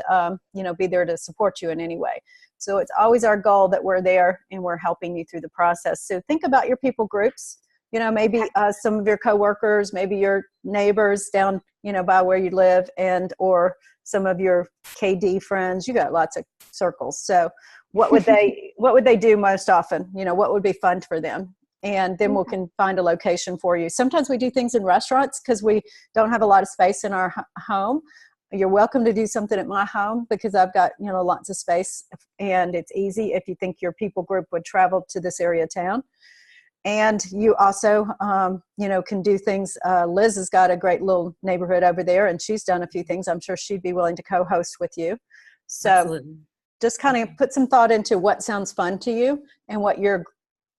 be there to support you in any way. So it's always our goal that we're there and we're helping you through the process. So think about your people groups, maybe some of your coworkers, maybe your neighbors down, by where you live, and or some of your KD friends. You got lots of circles. So what would they do most often? What would be fun for them? And then we can find a location for you. Sometimes we do things in restaurants because we don't have a lot of space in our home. You're welcome to do something at my home because I've got, lots of space, and it's easy if you think your people group would travel to this area of town. And you also, can do things. Liz has got a great little neighborhood over there, and she's done a few things. I'm sure she'd be willing to co-host with you. So Absolutely. Just kind of put some thought into what sounds fun to you and what your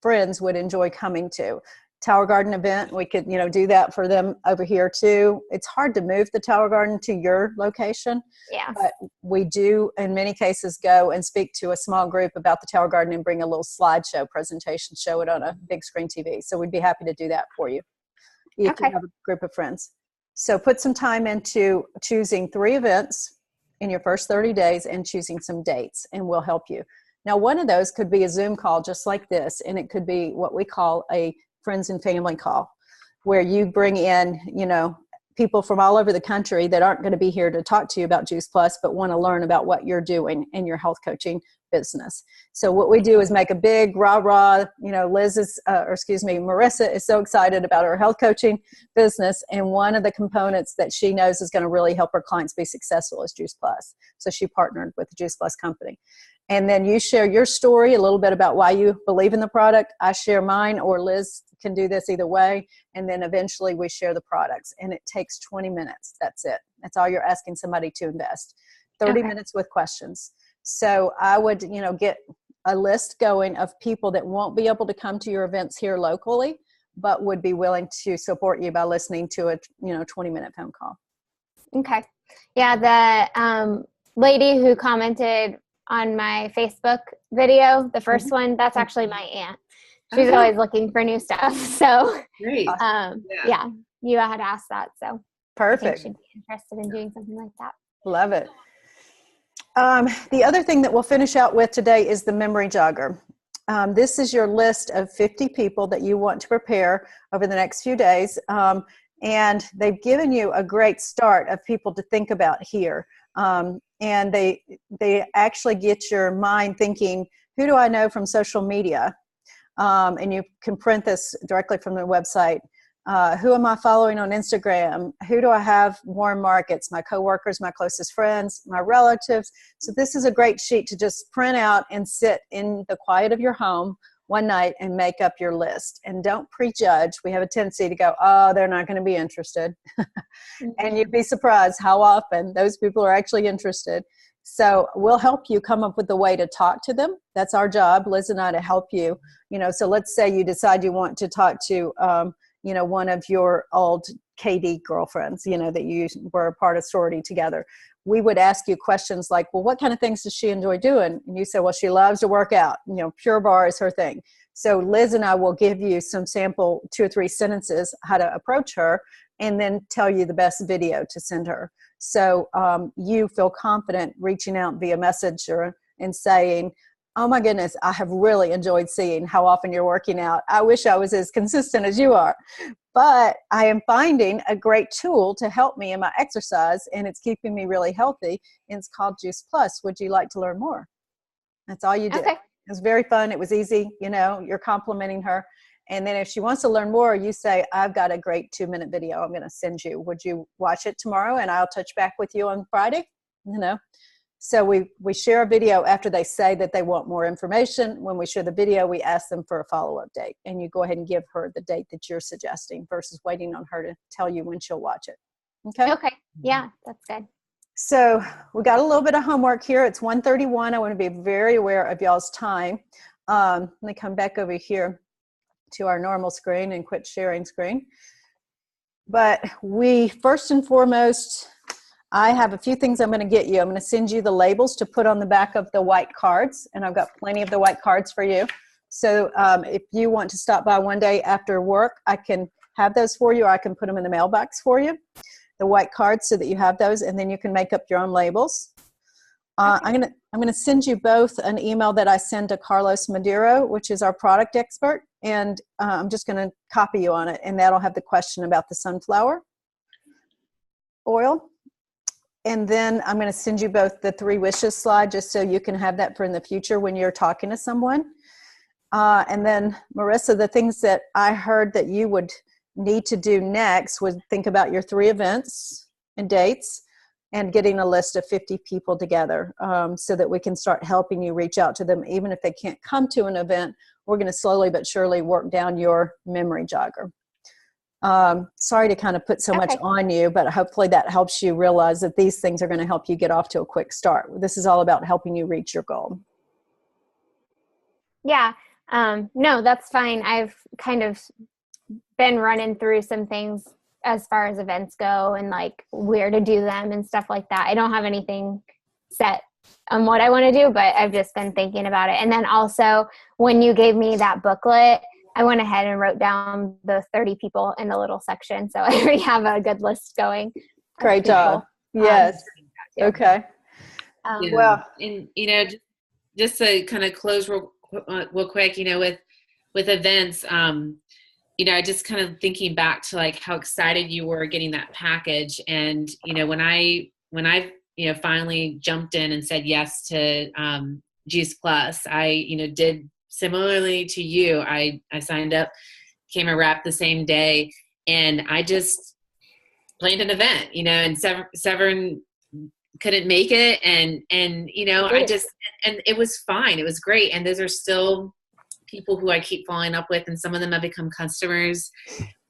friends would enjoy coming to. Tower Garden event, we could, do that for them over here too. It's hard to move the Tower Garden to your location. Yeah. But we do, in many cases, go and speak to a small group about the Tower Garden and bring a little slideshow presentation, show it on a big screen TV. So we'd be happy to do that for you if you have a group of friends. So put some time into choosing 3 events in your first 30 days and choosing some dates, and we'll help you. Now, one of those could be a Zoom call just like this, and it could be what we call a friends and family call, where you bring in, people from all over the country that aren't going to be here to talk to you about Juice Plus, but want to learn about what you're doing in your health coaching business. So what we do is make a big rah-rah, Marissa is so excited about her health coaching business. And one of the components that she knows is going to really help her clients be successful is Juice Plus. So she partnered with the Juice Plus company. And then you share your story, a little bit about why you believe in the product. I share mine, or Liz can do this either way. And then eventually we share the products. And it takes 20 minutes. That's it. That's all you're asking somebody to invest. 30 minutes with questions. So I would, get a list going of people that won't be able to come to your events here locally, but would be willing to support you by listening to a, 20-minute phone call. Okay. Yeah. The lady who commented on my Facebook video, the first one, that's actually my aunt. She's always looking for new stuff. So, great. Yeah, you had asked that. So perfect. I think she'd be interested in doing something like that. Love it. The other thing that we'll finish out with today is the memory jogger. This is your list of 50 people that you want to prepare over the next few days. And they've given you a great start of people to think about here. And they actually get your mind thinking, who do I know from social media? And you can print this directly from the website. Who am I following on Instagram? Who do I have warm markets? My coworkers, my closest friends, my relatives. So this is a great sheet to just print out and sit in the quiet of your home one night and make up your list. And don't prejudge. We have a tendency to go, oh, they're not going to be interested. And you'd be surprised how often those people are actually interested. So we'll help you come up with a way to talk to them. That's our job, Liz and I, to help you. So let's say you decide you want to talk to, one of your old KD girlfriends, that you were a part of sorority together. We would ask you questions like, well, what kind of things does she enjoy doing? And you say, well, she loves to work out. Pure Barre is her thing. So Liz and I will give you some sample 2 or 3 sentences, how to approach her, and then tell you the best video to send her. So you feel confident reaching out via messenger and saying, oh my goodness, I have really enjoyed seeing how often you're working out. I wish I was as consistent as you are. But I am finding a great tool to help me in my exercise, and it's keeping me really healthy, and it's called Juice Plus. Would you like to learn more? That's all you did. Okay. It was very fun. It was easy. You're complimenting her. And then if she wants to learn more, you say, I've got a great 2-minute video I'm going to send you. Would you watch it tomorrow? And I'll touch back with you on Friday. So we share a video after they say that they want more information. When we share the video, we ask them for a follow-up date. And you go ahead and give her the date that you're suggesting versus waiting on her to tell you when she'll watch it. Okay? Okay. Yeah, that's good. So we got a little bit of homework here. It's 1:31. I want to be very aware of y'all's time. Let me come back over here to our normal screen and quit sharing screen. But we, first and foremost, I have a few things I'm going to get you. I'm going to send you the labels to put on the back of the white cards, and I've got plenty of the white cards for you. So if you want to stop by one day after work, I can have those for you, or I can put them in the mailbox for you, the white cards, so that you have those, and then you can make up your own labels. I'm going to send you both an email that I send to Carlos Madero, which is our product expert, and I'm just going to copy you on it, and that'll have the question about the sunflower oil. And then I'm going to send you both the 3 wishes slide, just so you can have that for in the future when you're talking to someone. And then, Marissa, the things that I heard that you would need to do next would think about your 3 events and dates, and getting a list of 50 people together, so that we can start helping you reach out to them. Even if they can't come to an event, we're going to slowly but surely work down your memory jogger. Sorry to kind of put so much on you, but hopefully that helps you realize that these things are going to help you get off to a quick start. This is all about helping you reach your goal. Yeah. No, that's fine. I've kind of been running through some things as far as events go, and like where to do them and stuff like that. I don't have anything set on what I want to do, but I've just been thinking about it. And then also, when you gave me that booklet, I went ahead and wrote down the 30 people in a little section. So I already have a good list going. Great job. Yes. Okay. Well, and just to kind of close real quick, with events, just kind of thinking back to like how excited you were getting that package. And, when I finally jumped in and said yes to Juice Plus. I, did similarly to you. I signed up, became a rep the same day, and I just planned an event, and Severn couldn't make it. And and it was fine. It was great. And those are still people who I keep following up with, and some of them have become customers.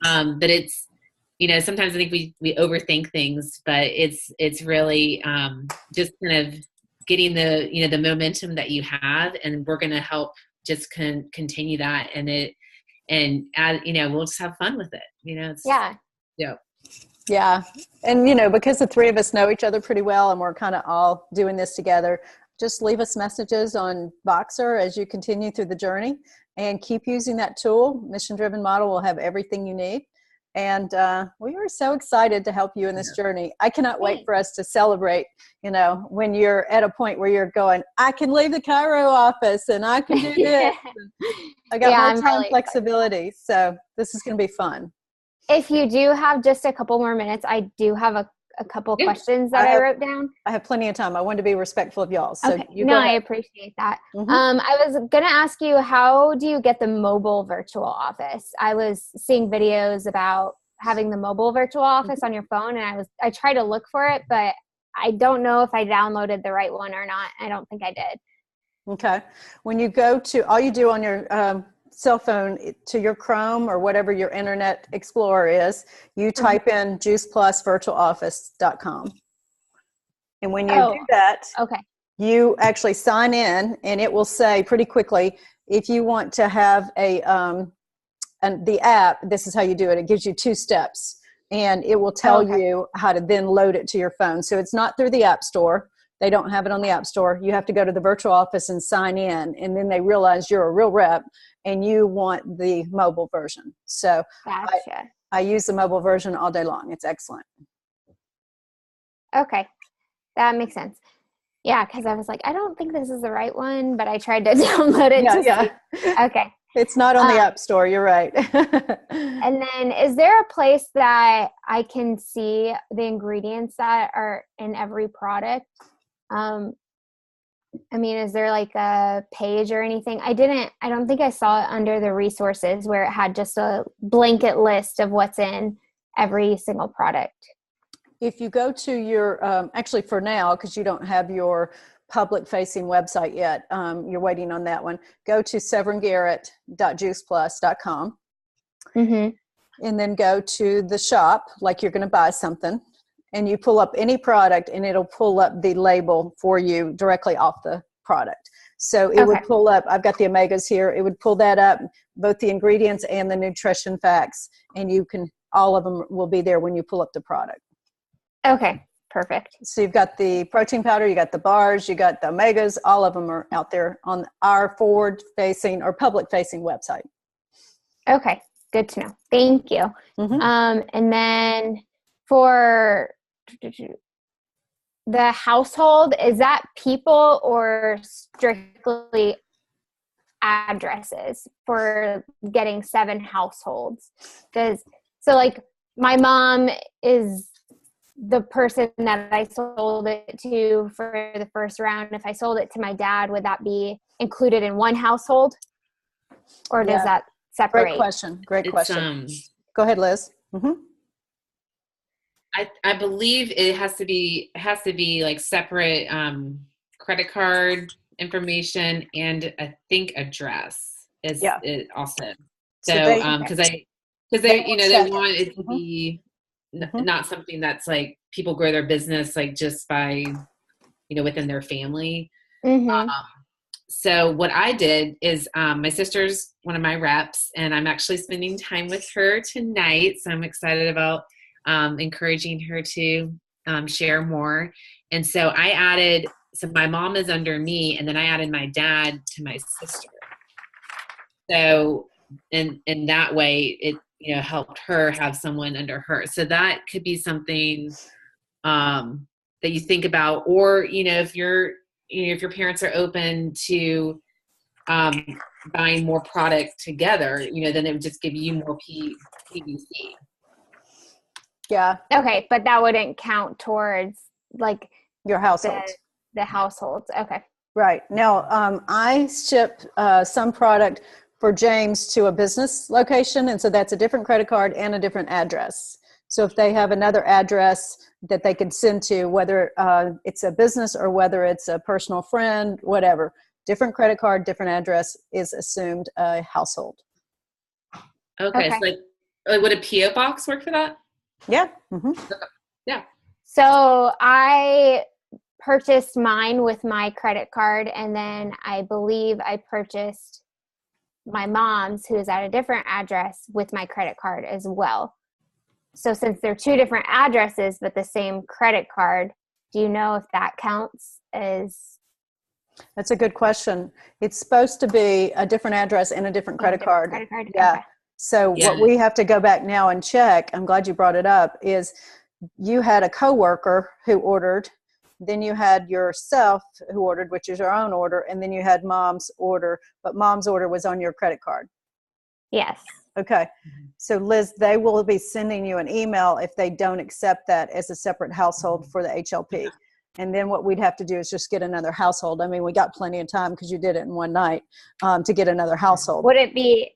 But it's, sometimes I think we overthink things, but it's really just kind of getting the momentum that you have, and we're going to help just continue that. And we'll just have fun with it. Yeah. And, because the three of us know each other pretty well and we're kind of all doing this together, just leave us messages on Voxer as you continue through the journey, and keep using that tool. Mission Driven Model will have everything you need. And we are so excited to help you in this journey. I cannot wait for us to celebrate, when you're at a point where you're going, I can leave the Cairo office and I can do this. I got more time really flexibility. So this is going to be fun. If you do have just a couple more minutes, I do have a couple questions that I wrote down. I have plenty of time. I wanted to be respectful of y'all. So okay. I appreciate that. I was going to ask you, how do you get the mobile virtual office? I was seeing videos about having the mobile virtual office on your phone, and I tried to look for it, but I don't know if I downloaded the right one or not. I don't think I did. Okay. When you go to, all you do on your cell phone to your Chrome or whatever your Internet Explorer is, you type in juiceplusvirtualoffice.com. And when you do that, you actually sign in, and it will say pretty quickly, if you want to have the app, this is how you do it. It gives you 2 steps, and it will tell you how to then load it to your phone. So it's not through the App Store. They don't have it on the App Store. You have to go to the virtual office and sign in, and then they realize you're a real rep and you want the mobile version. So gotcha. I use the mobile version all day long. It's excellent. Okay. That makes sense. Yeah, because I was like, I don't think this is the right one, but I tried to download it. See. Okay. It's not on the App Store. You're right. And then, is there a place that I can see the ingredients that are in every product? Is there like a page or anything? I don't think I saw it under the resources where it had just a blanket list of what's in every single product. If you go to your, actually for now, because you don't have your public facing website yet, you're waiting on that one, go to severngarrett.juiceplus.com and then go to the shop like you're going to buy something, and you pull up any product and it'll pull up the label for you directly off the product. So it would pull up, I've got the omegas here, it would pull that up, both the ingredients and the nutrition facts, and all of them will be there when you pull up the product. Okay, perfect. So you've got the protein powder, you got the bars, you got the omegas, all of them are out there on our forward-facing or public-facing website. Okay, good to know. Thank you. And then for the household, is that people or strictly addresses for getting 7 households? My mom is the person that I sold it to for the first round. If I sold it to my dad, would that be included in one household, or does that separate? Great question. Go ahead, Liz. I believe it has to be like separate credit card information, and I think address is it also. So because they want it to be not something that's like people grow their business like just by within their family. So what I did is my sister's one of my reps, and I'm actually spending time with her tonight. So I'm excited about encouraging her to share more. And so so my mom is under me, and then I added my dad to my sister. So in that way, it helped her have someone under her. So that could be something that you think about, or if your parents are open to buying more product together, then it would just give you more PVC. Yeah. Okay, but that wouldn't count towards like your household. The households. Okay. Right. Now, I ship some product for James to a business location, and so that's a different credit card and a different address. So if they have another address that they could send to, whether it's a business or whether it's a personal friend, whatever, different credit card, different address is assumed a household. Okay. So like would a PO box work for that? Yeah. Mm-hmm. Okay. Yeah. So I purchased mine with my credit card, and then I believe I purchased my mom's, who is at a different address, with my credit card as well. So since they're two different addresses but the same credit card, do you know if that counts as? That's a good question. It's supposed to be a different address and a different credit card. Credit card? Yeah. Okay. So what we have to go back now and check, I'm glad you brought it up, is you had a coworker who ordered, then you had yourself who ordered, which is your own order, and then you had mom's order, but mom's order was on your credit card. Yes. Okay. So Liz, they will be sending you an email if they don't accept that as a separate household for the HLP. And then what we'd have to do is just get another household. I mean, we got plenty of time because you did it in one night to get another household. Would it be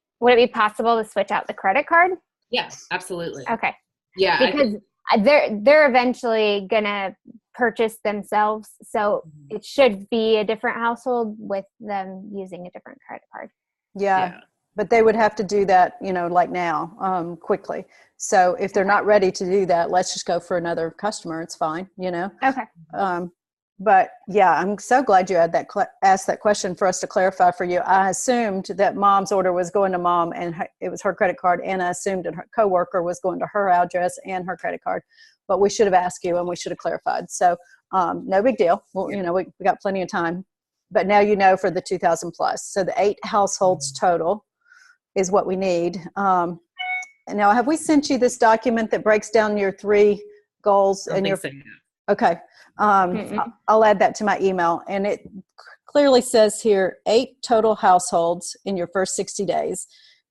possible to switch out the credit card? Yes, absolutely. Okay. Yeah. Because they're eventually gonna purchase themselves, so it should be a different household with them using a different credit card. Yeah. But they would have to do that, like now, quickly. So if they're not ready to do that, let's just go for another customer. It's fine, Okay. But yeah, I'm so glad you had asked that question for us to clarify for you. I assumed that mom's order was going to mom and it was her credit card, and I assumed that her coworker was going to her address and her credit card. But we should have asked you and we should have clarified. So no big deal. Well, we got plenty of time. But now for the 2,000 plus. So the 8 households total is what we need. And now, have we sent you this document that breaks down your 3 goals and your? So. Okay. I'll add that to my email, and it clearly says here 8 total households in your first 60 days,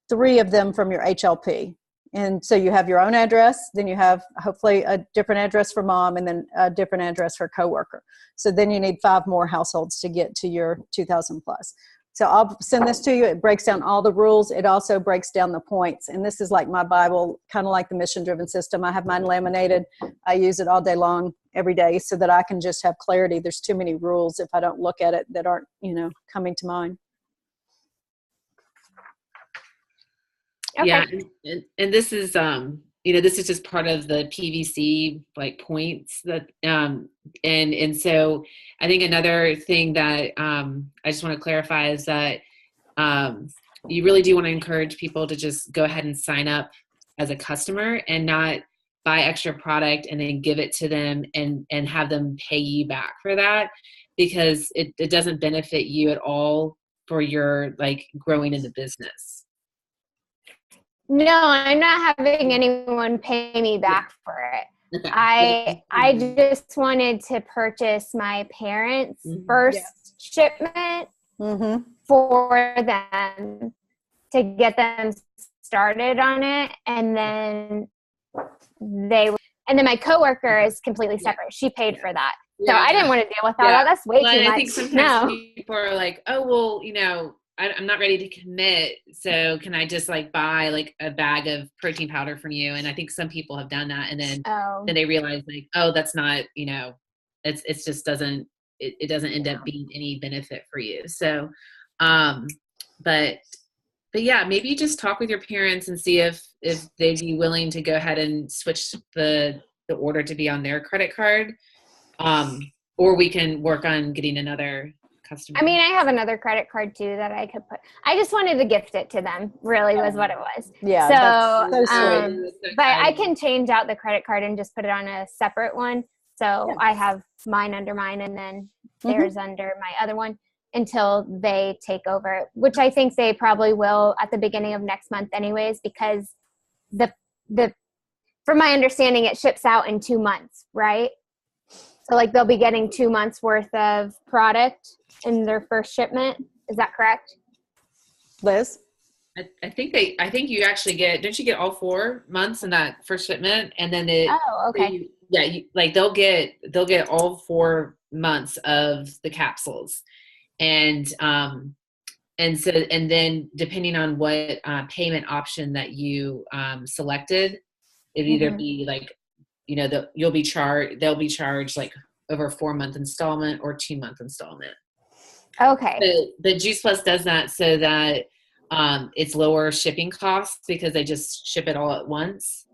3 of them from your HLP. And so you have your own address, then you have hopefully a different address for mom, and then a different address for coworker. So then you need 5 more households to get to your 2,000 plus. So I'll send this to you. It breaks down all the rules. It also breaks down the points. And this is like my Bible, kind of like the mission-driven system. I have mine laminated. I use it all day long, every day, so that I can just have clarity. There's too many rules if I don't look at it that aren't, coming to mind. Okay. Yeah. And this is, this is just part of the PVC points that, and so I think another thing that I just want to clarify is that you really do want to encourage people to just go ahead and sign up as a customer and not buy extra product and then give it to them and have them pay you back for that, because it doesn't benefit you at all for your growing in the business. No, I'm not having anyone pay me back for it. Okay. I just wanted to purchase my parents' first shipment for them to get them started on it, and then my coworker is completely separate. She paid for that. So I didn't want to deal with all that. That's way too much. I think sometimes people are like, oh, well, I'm not ready to commit, so can I just buy a bag of protein powder from you? And I think some people have done that, and then they realize that's not, it just doesn't end up being any benefit for you. So, but yeah, maybe just talk with your parents and see if they'd be willing to go ahead and switch the order to be on their credit card, or we can work on getting another customer. I mean, I have another credit card too that I could put. I just wanted to gift it to them, really was what it was. Yeah. So, so sweet. But I can change out the credit card and just put it on a separate one. So I have mine under mine and then theirs under my other one until they take over, which I think they probably will at the beginning of next month anyways, because from my understanding, it ships out in 2 months, right? So they'll be getting 2 months worth of product in their first shipment. Is that correct? Liz? I think you actually don't you get all 4 months in that first shipment? And then okay. they'll get all 4 months of the capsules. And then depending on what payment option that you selected, it'd either be like, they'll be charged like over a 4-month installment or 2-month installment. Okay. The Juice Plus does that so that it's lower shipping costs because they just ship it all at once.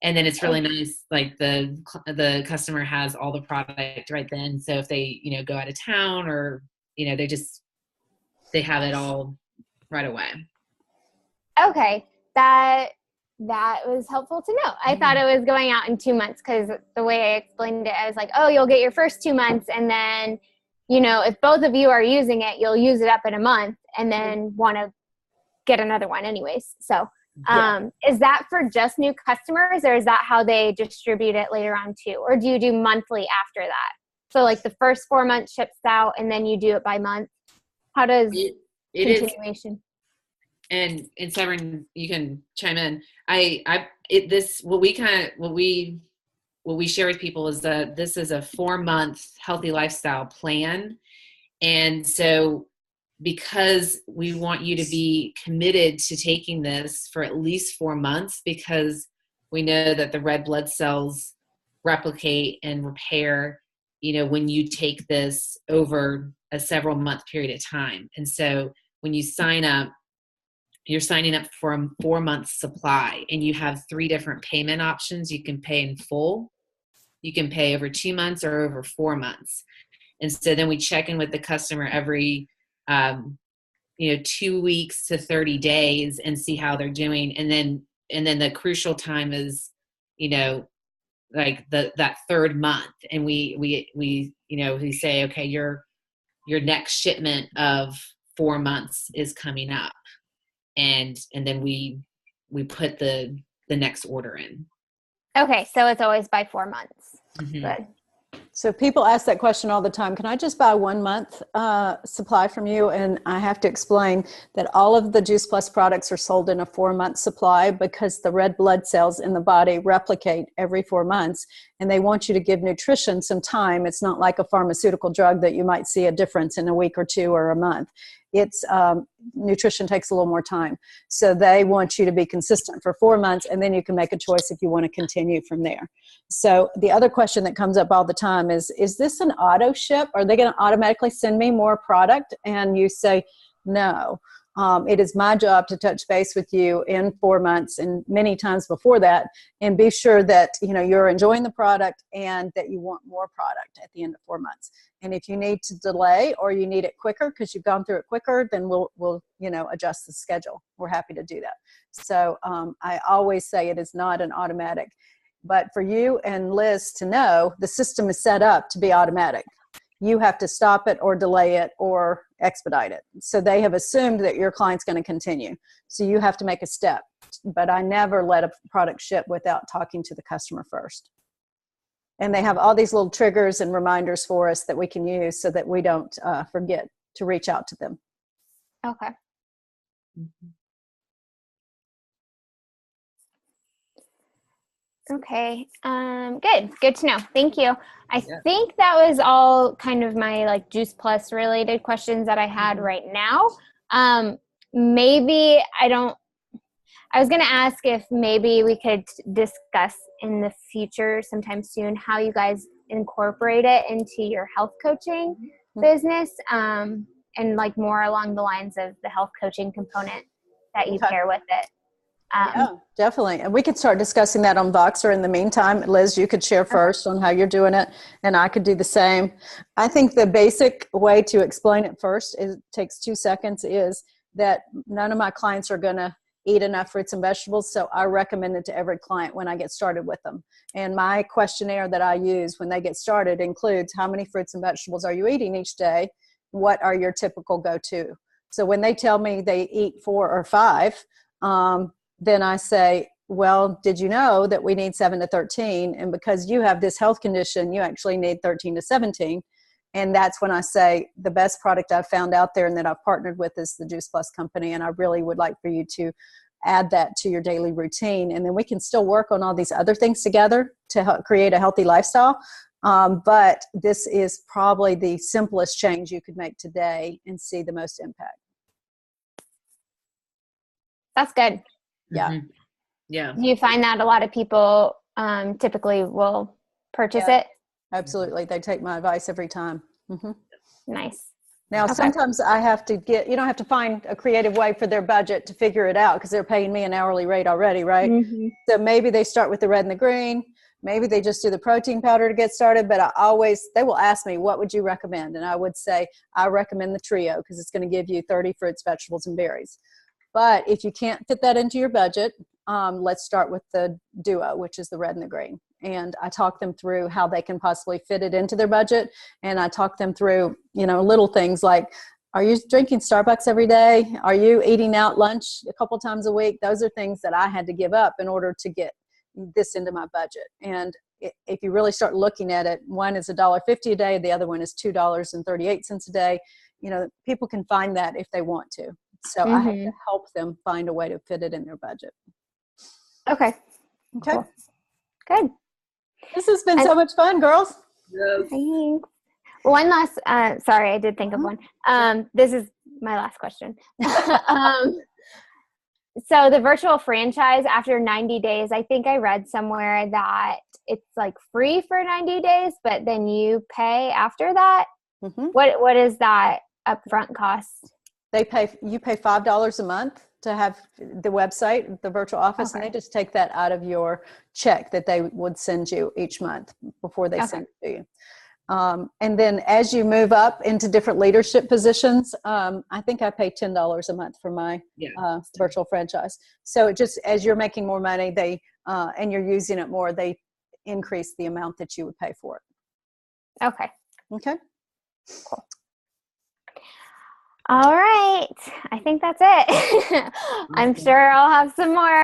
And then it's really nice, like the customer has all the product right then. So if they, go out of town or, they have it all right away. Okay. That was helpful to know. I thought it was going out in 2 months because the way I explained it, I was like, oh, you'll get your first 2 months. And then, if both of you are using it, you'll use it up in a month and then want to get another one anyways. So is that for just new customers, or is that how they distribute it later on too? Or do you do monthly after that? So like the first 4 months ships out and then you do it by month? How does continuation? And Severn, you can chime in. What we share with people is that this is a 4-month healthy lifestyle plan. And so because we want you to be committed to taking this for at least 4 months, because we know that the red blood cells replicate and repair, when you take this over a several month period of time. And so when you sign up, you're signing up for a 4-month supply, and you have 3 different payment options. You can pay in full, you can pay over 2 months or over 4 months. And so then we check in with the customer every 2 weeks to 30 days and see how they're doing. And then the crucial time is, like that 3rd month. And we say, okay, your next shipment of 4 months is coming up. And then we put the next order in. Okay. So it's always by 4 months. Mm-hmm. Good. So people ask that question all the time. Can I just buy 1 month supply from you? And I have to explain that all of the Juice Plus products are sold in a 4-month supply because the red blood cells in the body replicate every 4 months, and they want you to give nutrition some time. It's not like a pharmaceutical drug that you might see a difference in a week or 2 or a month. It's nutrition takes a little more time. So they want you to be consistent for 4 months, and then you can make a choice if you want to continue from there. So the other question that comes up all the time is this an auto ship? Are they going to automatically send me more product? And you say, no. It is my job to touch base with you in 4 months and many times before that, and be sure that you're enjoying the product and that you want more product at the end of 4 months. And if you need to delay or you need it quicker because you've gone through it quicker, then we'll adjust the schedule. We're happy to do that. So I always say it is not an automatic. But for you and Liz to know, the system is set up to be automatic. You have to stop it or delay it or expedite it. So they have assumed that your client's going to continue. So you have to make a step. But I never let a product ship without talking to the customer first. And they have all these little triggers and reminders for us that we can use so that we don't forget to reach out to them. Okay. Mm-hmm. Okay. Good to know. Thank you. I think that was all kind of my like Juice Plus related questions that I had right now. Maybe I was going to ask if maybe we could discuss in the future sometime soon how you guys incorporate it into your health coaching business, and like more along the lines of the health coaching component that you pair with it. Yeah, definitely. And we could start discussing that on Voxer in the meantime. Liz, you could share first on how you're doing it, and I could do the same. I think the basic way to explain it first, it takes 2 seconds, is that none of my clients are going to eat enough fruits and vegetables, so I recommend it to every client when I get started with them. And my questionnaire that I use when they get started includes how many fruits and vegetables are you eating each day? What are your typical go-to? So when they tell me they eat 4 or 5, then I say, well, did you know that we need 7 to 13? And because you have this health condition, you actually need 13 to 17. And that's when I say the best product I've found out there and that I've partnered with is the Juice Plus company. And I really would like for you to add that to your daily routine. And then we can still work on all these other things together to help create a healthy lifestyle. But this is probably the simplest change you could make today and see the most impact. That's good. Yeah. Mm-hmm. Yeah. Do you find that a lot of people typically will purchase it? Absolutely. They take my advice every time. Mm-hmm. Nice. Now, sometimes I have to you don't have to find a creative way for their budget to figure it out because they're paying me an hourly rate already, right? Mm-hmm. So maybe they start with the red and the green. Maybe they just do the protein powder to get started, but they will ask me, what would you recommend? And I would say, I recommend the trio because it's going to give you 30 fruits, vegetables, and berries. But if you can't fit that into your budget, let's start with the duo, which is the red and the green. And I talk them through how they can possibly fit it into their budget. And I talk them through, little things like, are you drinking Starbucks every day? Are you eating out lunch a couple times a week? Those are things that I had to give up in order to get this into my budget. And if you really start looking at it, one is $1.50 a day. The other one is $2.38 a day. People can find that if they want to. So I have to help them find a way to fit it in their budget. Okay. Cool. Good. This has been so much fun, girls. Yes. Thanks. One last, sorry, I did think of one. This is my last question. So the virtual franchise after 90 days, I think I read somewhere that it's like free for 90 days, but then you pay after that. Mm-hmm. What is that upfront cost? You pay $5 a month to have the website, the virtual office, and they just take that out of your check that they would send you each month before they send it to you. And then as you move up into different leadership positions, I think I pay $10 a month for my virtual franchise. So it just, as you're making more money, and you're using it more, they increase the amount that you would pay for it. Okay. Cool. All right. I think that's it. I'm sure I'll have some more